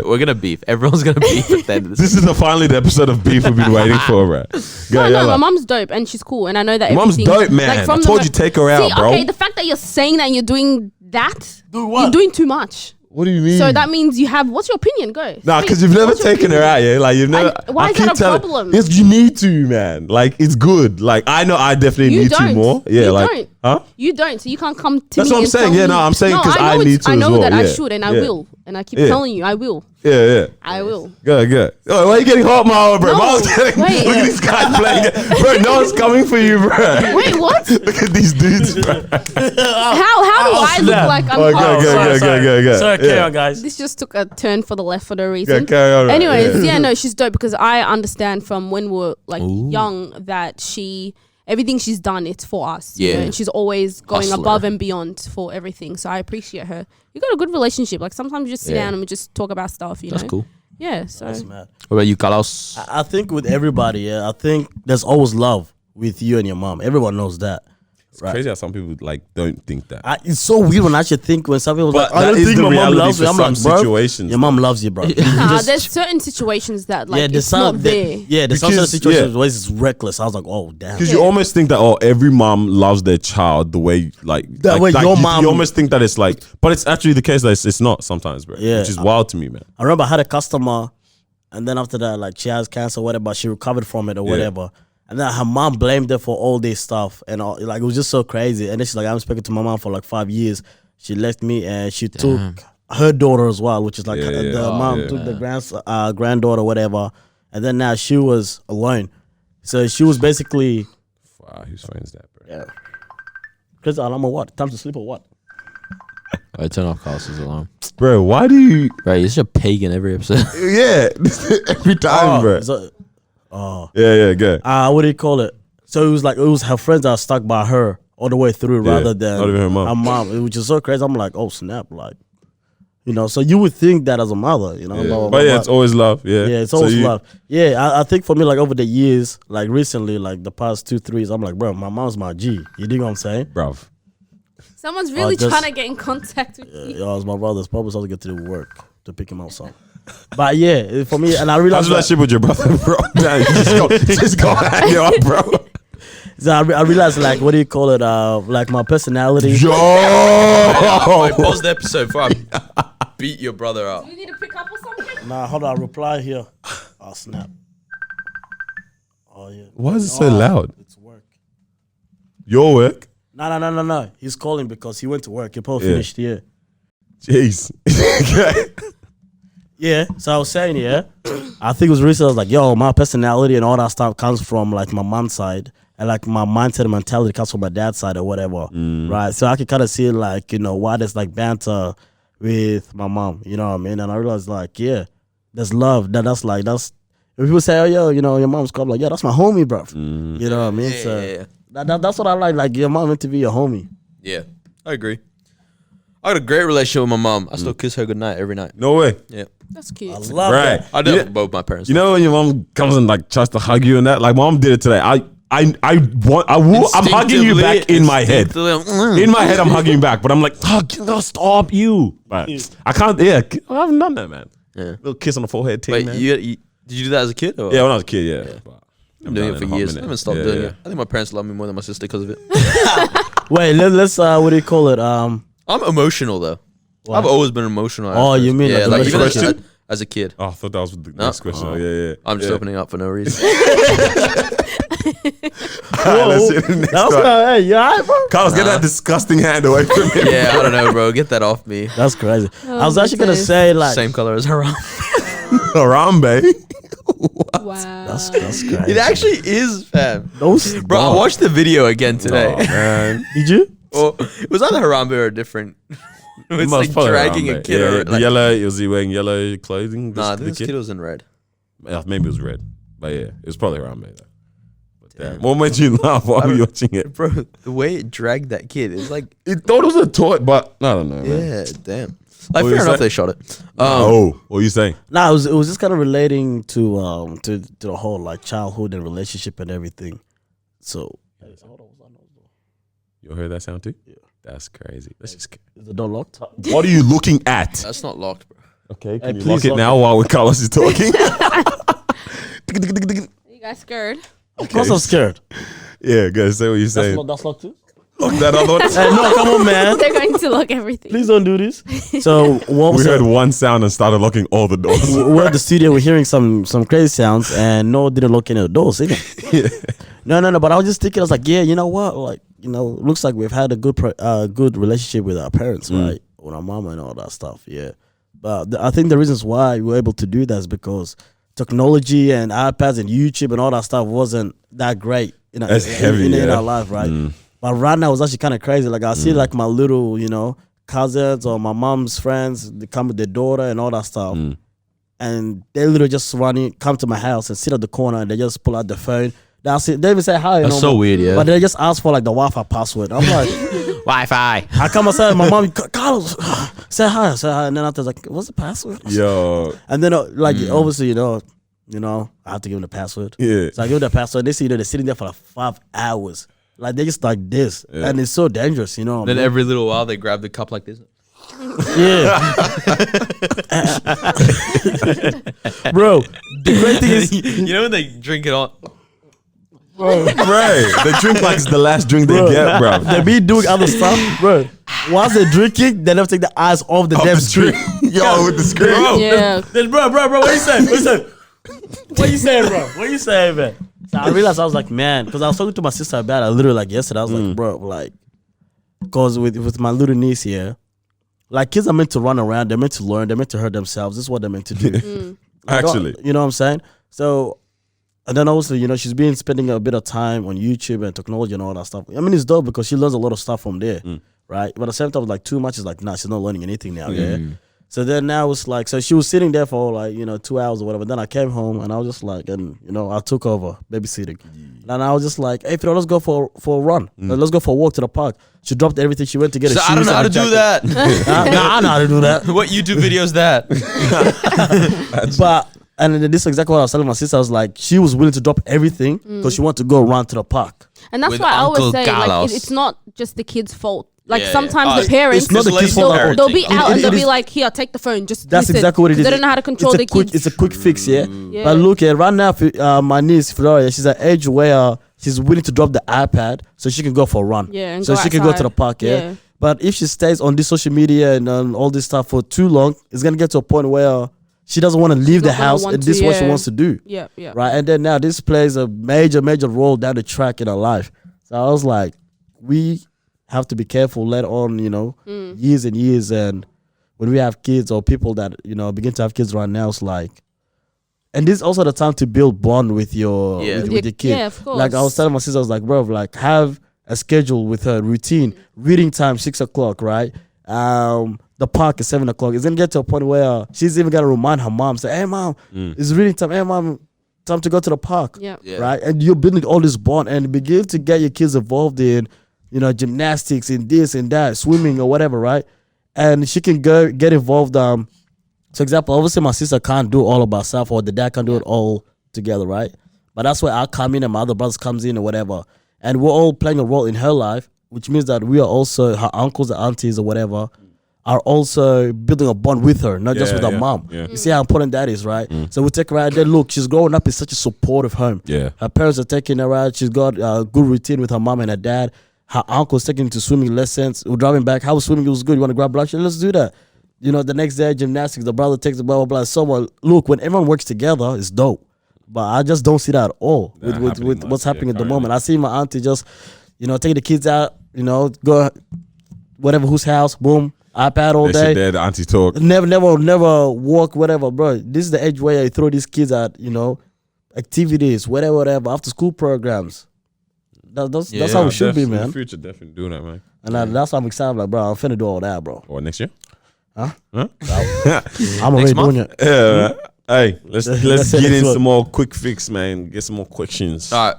We're gonna beef. Everyone's gonna beef at the end of this. This is finally the episode of beef we've been waiting for, bro. Go, No, my yalla. mom's dope and she's cool and I know that Mom's everything. dope, man. I the told you take her out, See, bro. okay, the fact that you're saying that you're doing that, Do what? you're doing too much. What do you mean? So that means you have. What's your opinion? Go. Nah, Speak. because you've never What's your taken her opinion? out, yeah. Like you've never. why is keep that a telling- problem? Yes, you need to, man. Like it's good. Like I know I definitely You need to don't. more. Yeah, You like don't. huh? You don't, so you can't come to That's me what I'm and saying. tell Yeah, me. no, I'm saying 'cause know I it's- need to I as know well. that I Yeah. should and I Yeah. will, and I keep Yeah. telling you I will. Yeah. I will. Good. Oh, why are you getting hot, Marwa, bro? No, Marwa's getting, wait. look at this guy playing it. Bro, no one's coming for you, bro. Wait, what? Look at these dudes, bro. How do I look snap. like I'm Oh, hot? go. Sorry, carry Yeah. on, guys. This just took a turn for the left for no Yeah, reason. carry on. right. Anyways, Yeah. yeah, no, she's dope because I understand from when we're like young that everything she's done, it's for us. you Yeah. know, and she's always going Hustler. above and beyond for everything. So I appreciate her. You got a good relationship. Like sometimes we just sit Yeah. down and we just talk about stuff. You That's know. cool. Yeah. So That's mad. What about you, Carlos? I think with everybody, yeah, I think there's always love with you and your mom. Everyone knows that. It's crazy how some people like don't think that. It's so weird when I should think when some people But like, I that don't is think the my mom reality loves for me. I'm some like, bro, situations, your mom loves you, bro. You nah, just- there's certain situations that like there's it's some not there. Yeah, there's some Because- situations yeah. where it's reckless. I was like, oh damn. Because you almost think that every mom loves their child the way That way your mom- you almost think that it's like, but it's actually the case that it's not sometimes, bro. Yeah. Which is wild to me, man. I remember I had a customer, and then after that, like she has cancer, or whatever. She recovered from it or Yeah. whatever. And then her mom blamed her for all this stuff, and all, like it was just so crazy. And then she's like, "I'm speaking to my mom for like 5 years." She left me, and she took her daughter as well, which is like Yeah, yeah. the Oh, mom yeah. took the granddaughter, whatever. And then now she was alone, so she was basically, Wow, whose phone is that, bro? yeah. Chris, I'm what? Time to sleep or what? I turn off Carlos's alarm. Bro, why do you? Bro, you're such a pagan every episode. Yeah, every time, bro. So, Yeah, go. what do you call it? So it was her friends that stuck by her all the way through, Yeah, rather than not even her mom. which is so crazy. I'm like, oh snap, like, you know. So you would think that as a mother, you know. Yeah. blah, blah, But blah, yeah, it's always love. Yeah, yeah, it's So always you- love. Yeah, I think for me, like over the years, like recently, like the past 2-3 years, I'm like, bro, my mom's my G. You dig what I'm saying? bruv. Someone's really just- trying to get in contact with you. Yeah, it's my brother's probably supposed to get to do work to pick him up some. But yeah, for me, and I How's realized that that, shit with your brother, bro? Damn, just go hang it up, bro. so I realized like, what do you call it? Like my personality. Yo, Wait, pause the episode before I beat your brother up. You need to pick up or something. Nah, hold on. Reply here. Oh snap. Oh yeah. why is it so loud? It's work. Your work? No. He's calling because he went to work. He probably Yeah. finished here. Jeez. Yeah, so I was saying, I think it was recent. I was like, yo, my personality and all that stuff comes from like my mom's side, and like my mindset and mentality comes from my dad's side or whatever, right? So I could kind of see like, you know, why there's like banter with my mom, you know what I mean? And I realized like, yeah, there's love. That's if people say, oh, yo, you know, your mom's called, like, yeah, that's my homie, bro. You know what I mean? So that's what I like your mom meant to be your homie. Yeah, I agree. I got a great relationship with my mom. I still kiss her goodnight every night. No way. Yeah. That's cute. I love Right. that. I do it with both my parents. You know when your mom comes and like tries to hug you and that? Like mom did it today. I'm hugging you back in my head. Instinctively, In my head, I'm hugging you back, but I'm like, oh, stop you. But I can't, I haven't done that, man. Yeah. Little kiss on the forehead, thing, Wait, man. did you do that as a kid? Or? Yeah, when I was a kid, yeah. But I'm doing done it for in a hot years. I minute. haven't stopped Yeah, doing yeah. it. I think my parents love me more than my sister because of it. Wait, let's what do you call it? I'm emotional though. What? I've always been emotional. Oh, you mean yeah, like like even question? as a kid. Oh, I thought that was the No. next question. Oh, yeah. I'm just yeah. opening up for no reason. Alright, let's see the next That's one. hey, you alright, bro? Carlos, get that disgusting hand away from me. Yeah, I don't know, bro. Get that off me. That's crazy. I was my actually gonna days. say like Same color as Haram. Harambe. Wow. that's crazy. It actually is, fam. Those Bro, I watched the video again today. Oh, man. Did you? Or it was either Harambe or a different. It was like Probably dragging Harambe. a kid. Yeah, or, the like, yellow, was he wearing yellow clothing? nah, the this kid was in red. Maybe it was red. But yeah, it was probably Harambe though. But damn. What made you laugh while you were watching it? Bro, the way it dragged that kid, it's like, It thought it was a toy, but I don't know, man. yeah, damn. Like, What fair you enough, say? they shot it. Oh, what are you saying? Nah, it was just kind of relating to the whole like childhood and relationship and everything. So You heard that sound too? Yeah. That's crazy. Let's just. is the door locked? What are you looking at? That's not locked, bro. Okay, Hey, can you please lock it lock now while Carlos is talking? You guys scared? Of course I'm scared. Yeah, go say what you're saying. That's locked too. Lock that other one. Hey, no, come on, man. They're going to lock everything. Please don't do this. So what We was heard it? one sound and started locking all the doors. We're at the studio. We're hearing some crazy sounds, and no, didn't lock any of the doors. No. But I was just thinking, I was like, yeah, you know what? Like, you know, looks like we've had a good relationship with our parents, right? With our mama and all that stuff. Yeah, but I think the reasons why we were able to do that is because technology and iPads and YouTube and all that stuff wasn't that great in That's heavy, in yeah. our life, right? But right now it's actually kind of crazy. Like I see like my little, you know, cousins or my mom's friends, they come with their daughter and all that stuff. And they literally just come to my house and sit at the corner and they just pull out the phone. That's it. They even say hi. That's so weird, yeah. But they just ask for like the Wi-Fi password. I'm like, Wi-Fi. I come outside, my mom, Carlos, say hi. And then after like, what's the password? Yo, And then like obviously, you know, I have to give them the password. yeah. So I give them the password. They see they're sitting there for like 5 hours. Like they just like this. And it's so dangerous, you know. Then every little while they grab the cup like this. Yeah. Bro, the great thing is, You know when they drink it on. Right. They drink like it's the last drink they get, bro. they be doing other stuff, bro. Once they're drinking, they never take the eyes off the damn drink. Yo, with the screen. Yeah. Then, bro, what you saying? What you saying, bro? What you saying, man? So I realized I was like, man, because I was talking to my sister about it literally like yesterday. I was like, bro, like, because with my little niece here, like kids are meant to run around, they're meant to learn, they're meant to hurt themselves. This is what they're meant to do. Actually. You know what I'm saying? So, and then also, you know, she's been spending a bit of time on YouTube and technology and all that stuff. I mean, it's dope because she learns a lot of stuff from there, right? But at the same time, like too much is like, nah, she's not learning anything now, yeah? So then now it's like, so she was sitting there for like, 2 hours or whatever. Then I came home and I was just like, and I took over babysitting. And I was just like, hey, Fidel, let's go for a run. Let's go for a walk to the park. She dropped everything. She went to get So a I don't know how to do that. Nah, I know how to do that. What YouTube video is that? But and then this is exactly what I was telling my sister. I was like, she was willing to drop everything because she wanted to go run to the park. And that's With why I always Uncle say, like, Carlos. it's not just the kid's fault. Like, Yeah, sometimes yeah. the parents, it's not the kid's lazy fault. parenting. they'll be out and they'll it be is- like, here, take the phone. Just That's listen. exactly what it is. They don't know how to control their kids. It's a quick fix, yeah. Yeah. But look, right now, my niece Florida, she's at age where she's willing to drop the iPad so she can go for a run. Yeah, and so go she can go to outside. the park, yeah. Yeah. But if she stays on this social media and all this stuff for too long, it's gonna get to a point where she doesn't want to leave the not gonna house, want and this is to, what she yeah. wants to do. Yeah, yeah. Right, and then now this plays a major role down the track in her life. So I was like, we have to be careful later on, years and years. And when we have kids or people that, begin to have kids right now, it's like, and this is also the time to build bond with your with your kid. Yeah, of course. Like I was telling my sister, I was like, bro, like have a schedule with her routine. Reading time 6 o'clock, right? The park is 7 o'clock. It's gonna get to a point where she's even gonna remind her mom, say, "Hey, mom, it's reading time. Hey, mom, time to go to the park." Yeah. Right? And you're building all this bond and begin to get your kids involved in, gymnastics and this and that, swimming or whatever, right? And she can go get involved. For example, obviously my sister can't do all of herself, or the dad can't do it all together, right? But that's where I come in and my other brothers comes in or whatever. And we're all playing a role in her life, which means that we are also her uncles and aunties or whatever are also building a bond with her, not just with her mom. Yeah. You see how important that is, right? So we take her out there. Look, she's growing up in such a supportive home. Yeah. Her parents are taking her out. She's got a good routine with her mom and her dad. Her uncle's taking her to swimming lessons. We're driving back. How was swimming? It was good. You want to grab lunch? Let's do that. The next day, gymnastics, the brother takes the blah, blah, blah. So, look, when everyone works together, it's dope. But I just don't see that at all with what's happening at the moment. I see my auntie just, taking the kids out, go whatever, whose house, boom, iPad all They day. sit there, the auntie talk. Never walk, whatever, bro. This is the age where you throw these kids at, activities, whatever, after school programs. That's how it should be, In the man. future, definitely do that, man. And that's why I'm excited. Like, bro, I'm finna do all that, bro. Or next year? Huh? Huh? I'm already doing it. Yeah. Hey, let's Let's get say in next some more quick fix, man. Get some more questions. All right.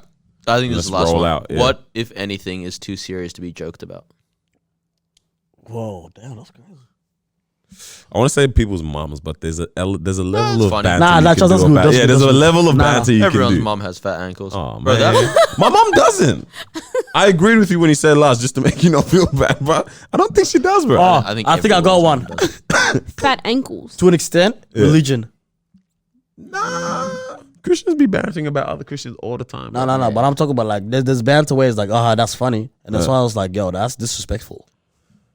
I think this is the Let's last roll one. out, yeah. What, if anything, is too serious to be joked about? Whoa, damn, that's crazy. I want to say people's moms, but there's a level it's of funny. banter. Nah, you nah, can that's do good, about- that's yeah, good, there's that's a good. level of Nah. banter you Everyone's can do. mom has fat ankles. Oh, Bro, man. My mom doesn't. I agreed with you when you said last, just to make you not feel bad, but I don't think she does, bro. Oh, I think I got everyone's one. mom does. Fat ankles. To an extent, religion. Nah. Christians be bantering about other Christians all the time. No. But I'm talking about like there's banter where it's like, oh, that's funny, and that's why I was like, yo, that's disrespectful.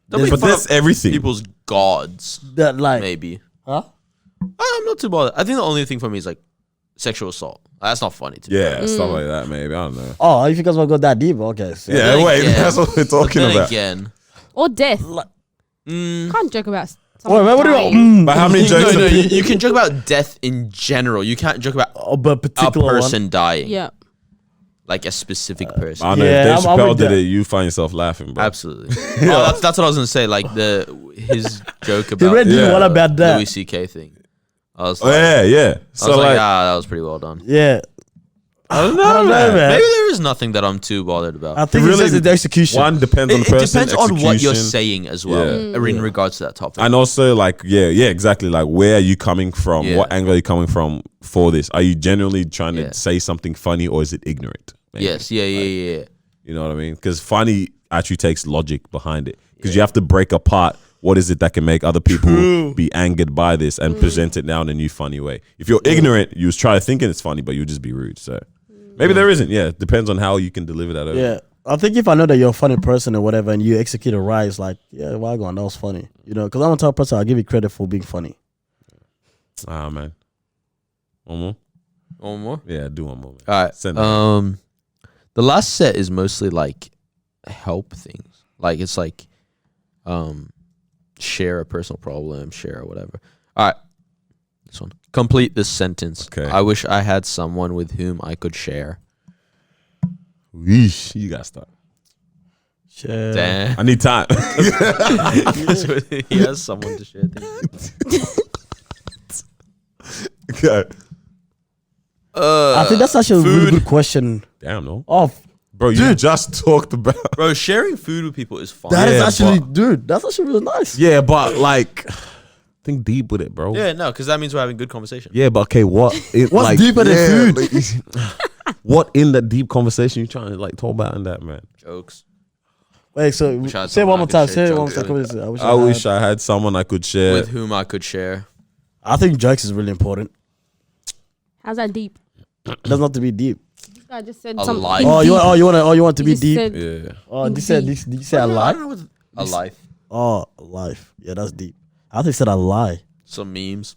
Don't make But fun that's of everything. people's gods, That like, maybe. huh? I'm not too bothered. I think the only thing for me is like sexual assault. That's not funny to me. Yeah, stuff like that, maybe. I don't know. Oh, if you guys want to go that deep, okay. So. Yeah, then wait, again- that's what we're But talking then about. again, Or death. mm, Can't joke about Wait, someone what do you? dying. But how many jokes? no, are you can joke about death in general. You can't joke about But a particular person dying. Yeah. Like a specific person. I know Yeah, if Dave I'm Chappelle with did that. it, you find yourself laughing, bro. Absolutely. Oh, that's what I was gonna say. Like his joke He about already did Yeah. what about that? Louis C.K. thing. I was Oh, like, yeah. I So was like, like, that was pretty well done. Yeah, I don't I don't know, man. Maybe there is nothing that I'm too bothered about. I think Really, it's just the execution. one depends on It the person. depends on what you're execution. saying as well in regards to that topic. And also, like, yeah, exactly. Like, where are you coming from? Yeah. What angle are you coming from for this? Are you genuinely trying Yeah. to say something funny, or is it ignorant? Maybe? Yes, yeah. You know what I mean? Because funny actually takes logic behind it. Because you have to break apart what is it that can make other people be angered by this and present it now in a new funny way. If you're ignorant, you try thinking it's funny, but you'll just be rude. So maybe there isn't. Yeah, it depends on how you can deliver that over. Yeah, I think if I know that you're a funny person or whatever, and you execute it right, it's like, yeah, why going? That was funny, Because I'm a type of person, I'll give you credit for being funny. Ah, man. One more? One more. Yeah, do one more. Man. All right. Send it. The last set is mostly like help things. Like it's like, share a personal problem, share or whatever. All right. This one. Complete this sentence. Okay. I wish I had someone with whom I could share. Yeesh, you got to start. Share. Damn. I need time. He has someone to share things. Okay. I think that's actually a really good question. Damn, no. Oh, Bro, you just talked about. Bro, sharing food with people is fun. that is Yeah, actually, but- dude, that's actually really nice. Yeah, but like, think deep with it, bro. Yeah, no, because that means we're having good conversation. Yeah, but okay, what? What's deeper than food? What in that deep conversation you trying to like talk about in that, man? Jokes. Wait, so Wish I had say it one more someone I time. could Say it share one more jokes time. with. Come on, I wish I had someone I could share. With whom I could share. I think jokes is really important. How's that deep? It doesn't have to be deep. This guy just said A something. life. Oh, you want to He be just deep? said- Yeah. Oh, this said a lie. A life. Oh, life. Yeah, that's deep. I think it said a lie. Some memes.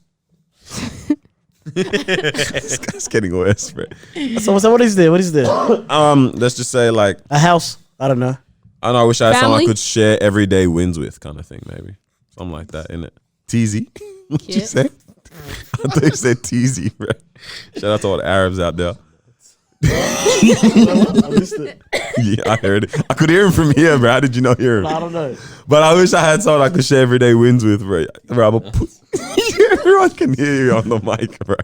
This guy's getting worse, bro. So what is there? What is there? Let's just say like A house? I don't know. I know. I wish I had someone I Family? could share everyday wins with, kind of thing. Maybe something like that, innit? Teasy. What you Cute. say? I thought you said teasy, bro. Shout out to all the Arabs out there. I missed it. Yeah, I heard it. I could hear him from here, bro. How did you not hear him? I don't know. But I wish I had someone I could share everyday wins with, bro. Everyone can hear you on the mic, bro.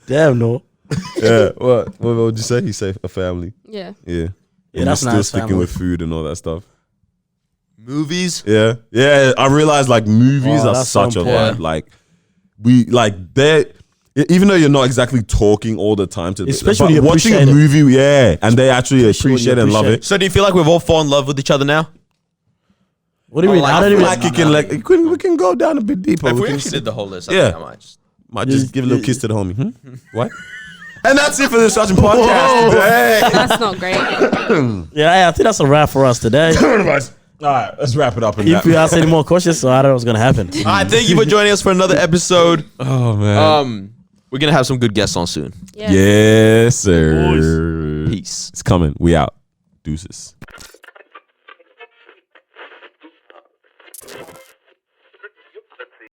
Damn, no. Yeah. What would you say? You say a family. Yeah. Yeah. Yeah, And that's you're still nice sticking family. with food and all that stuff. Movies. Yeah. Yeah. I realized like movies Oh, are that's so such a important. vibe. Like they're even though you're not exactly talking all the time to Especially but when you watching a appreciate it. movie, yeah, and they actually appreciate and love it. So do you feel like we've all fallen in love with each other now? What do you mean? like, I I don't feel even. Like we can go down a bit deeper. If We we can actually did the whole list, I Yeah. think I might just. might just give a little kiss to the homie. What? And that's it for the Sergeant Podcast today. That's not great. Yeah, I think that's a wrap for us today. All right, let's wrap it up. In If you ask any more questions, so I don't know what's gonna happen. All right, thank you for joining us for another episode. oh man. We're gonna have some good guests on soon. Yeah. Yes, sir. Peace. It's coming. We out. Deuces.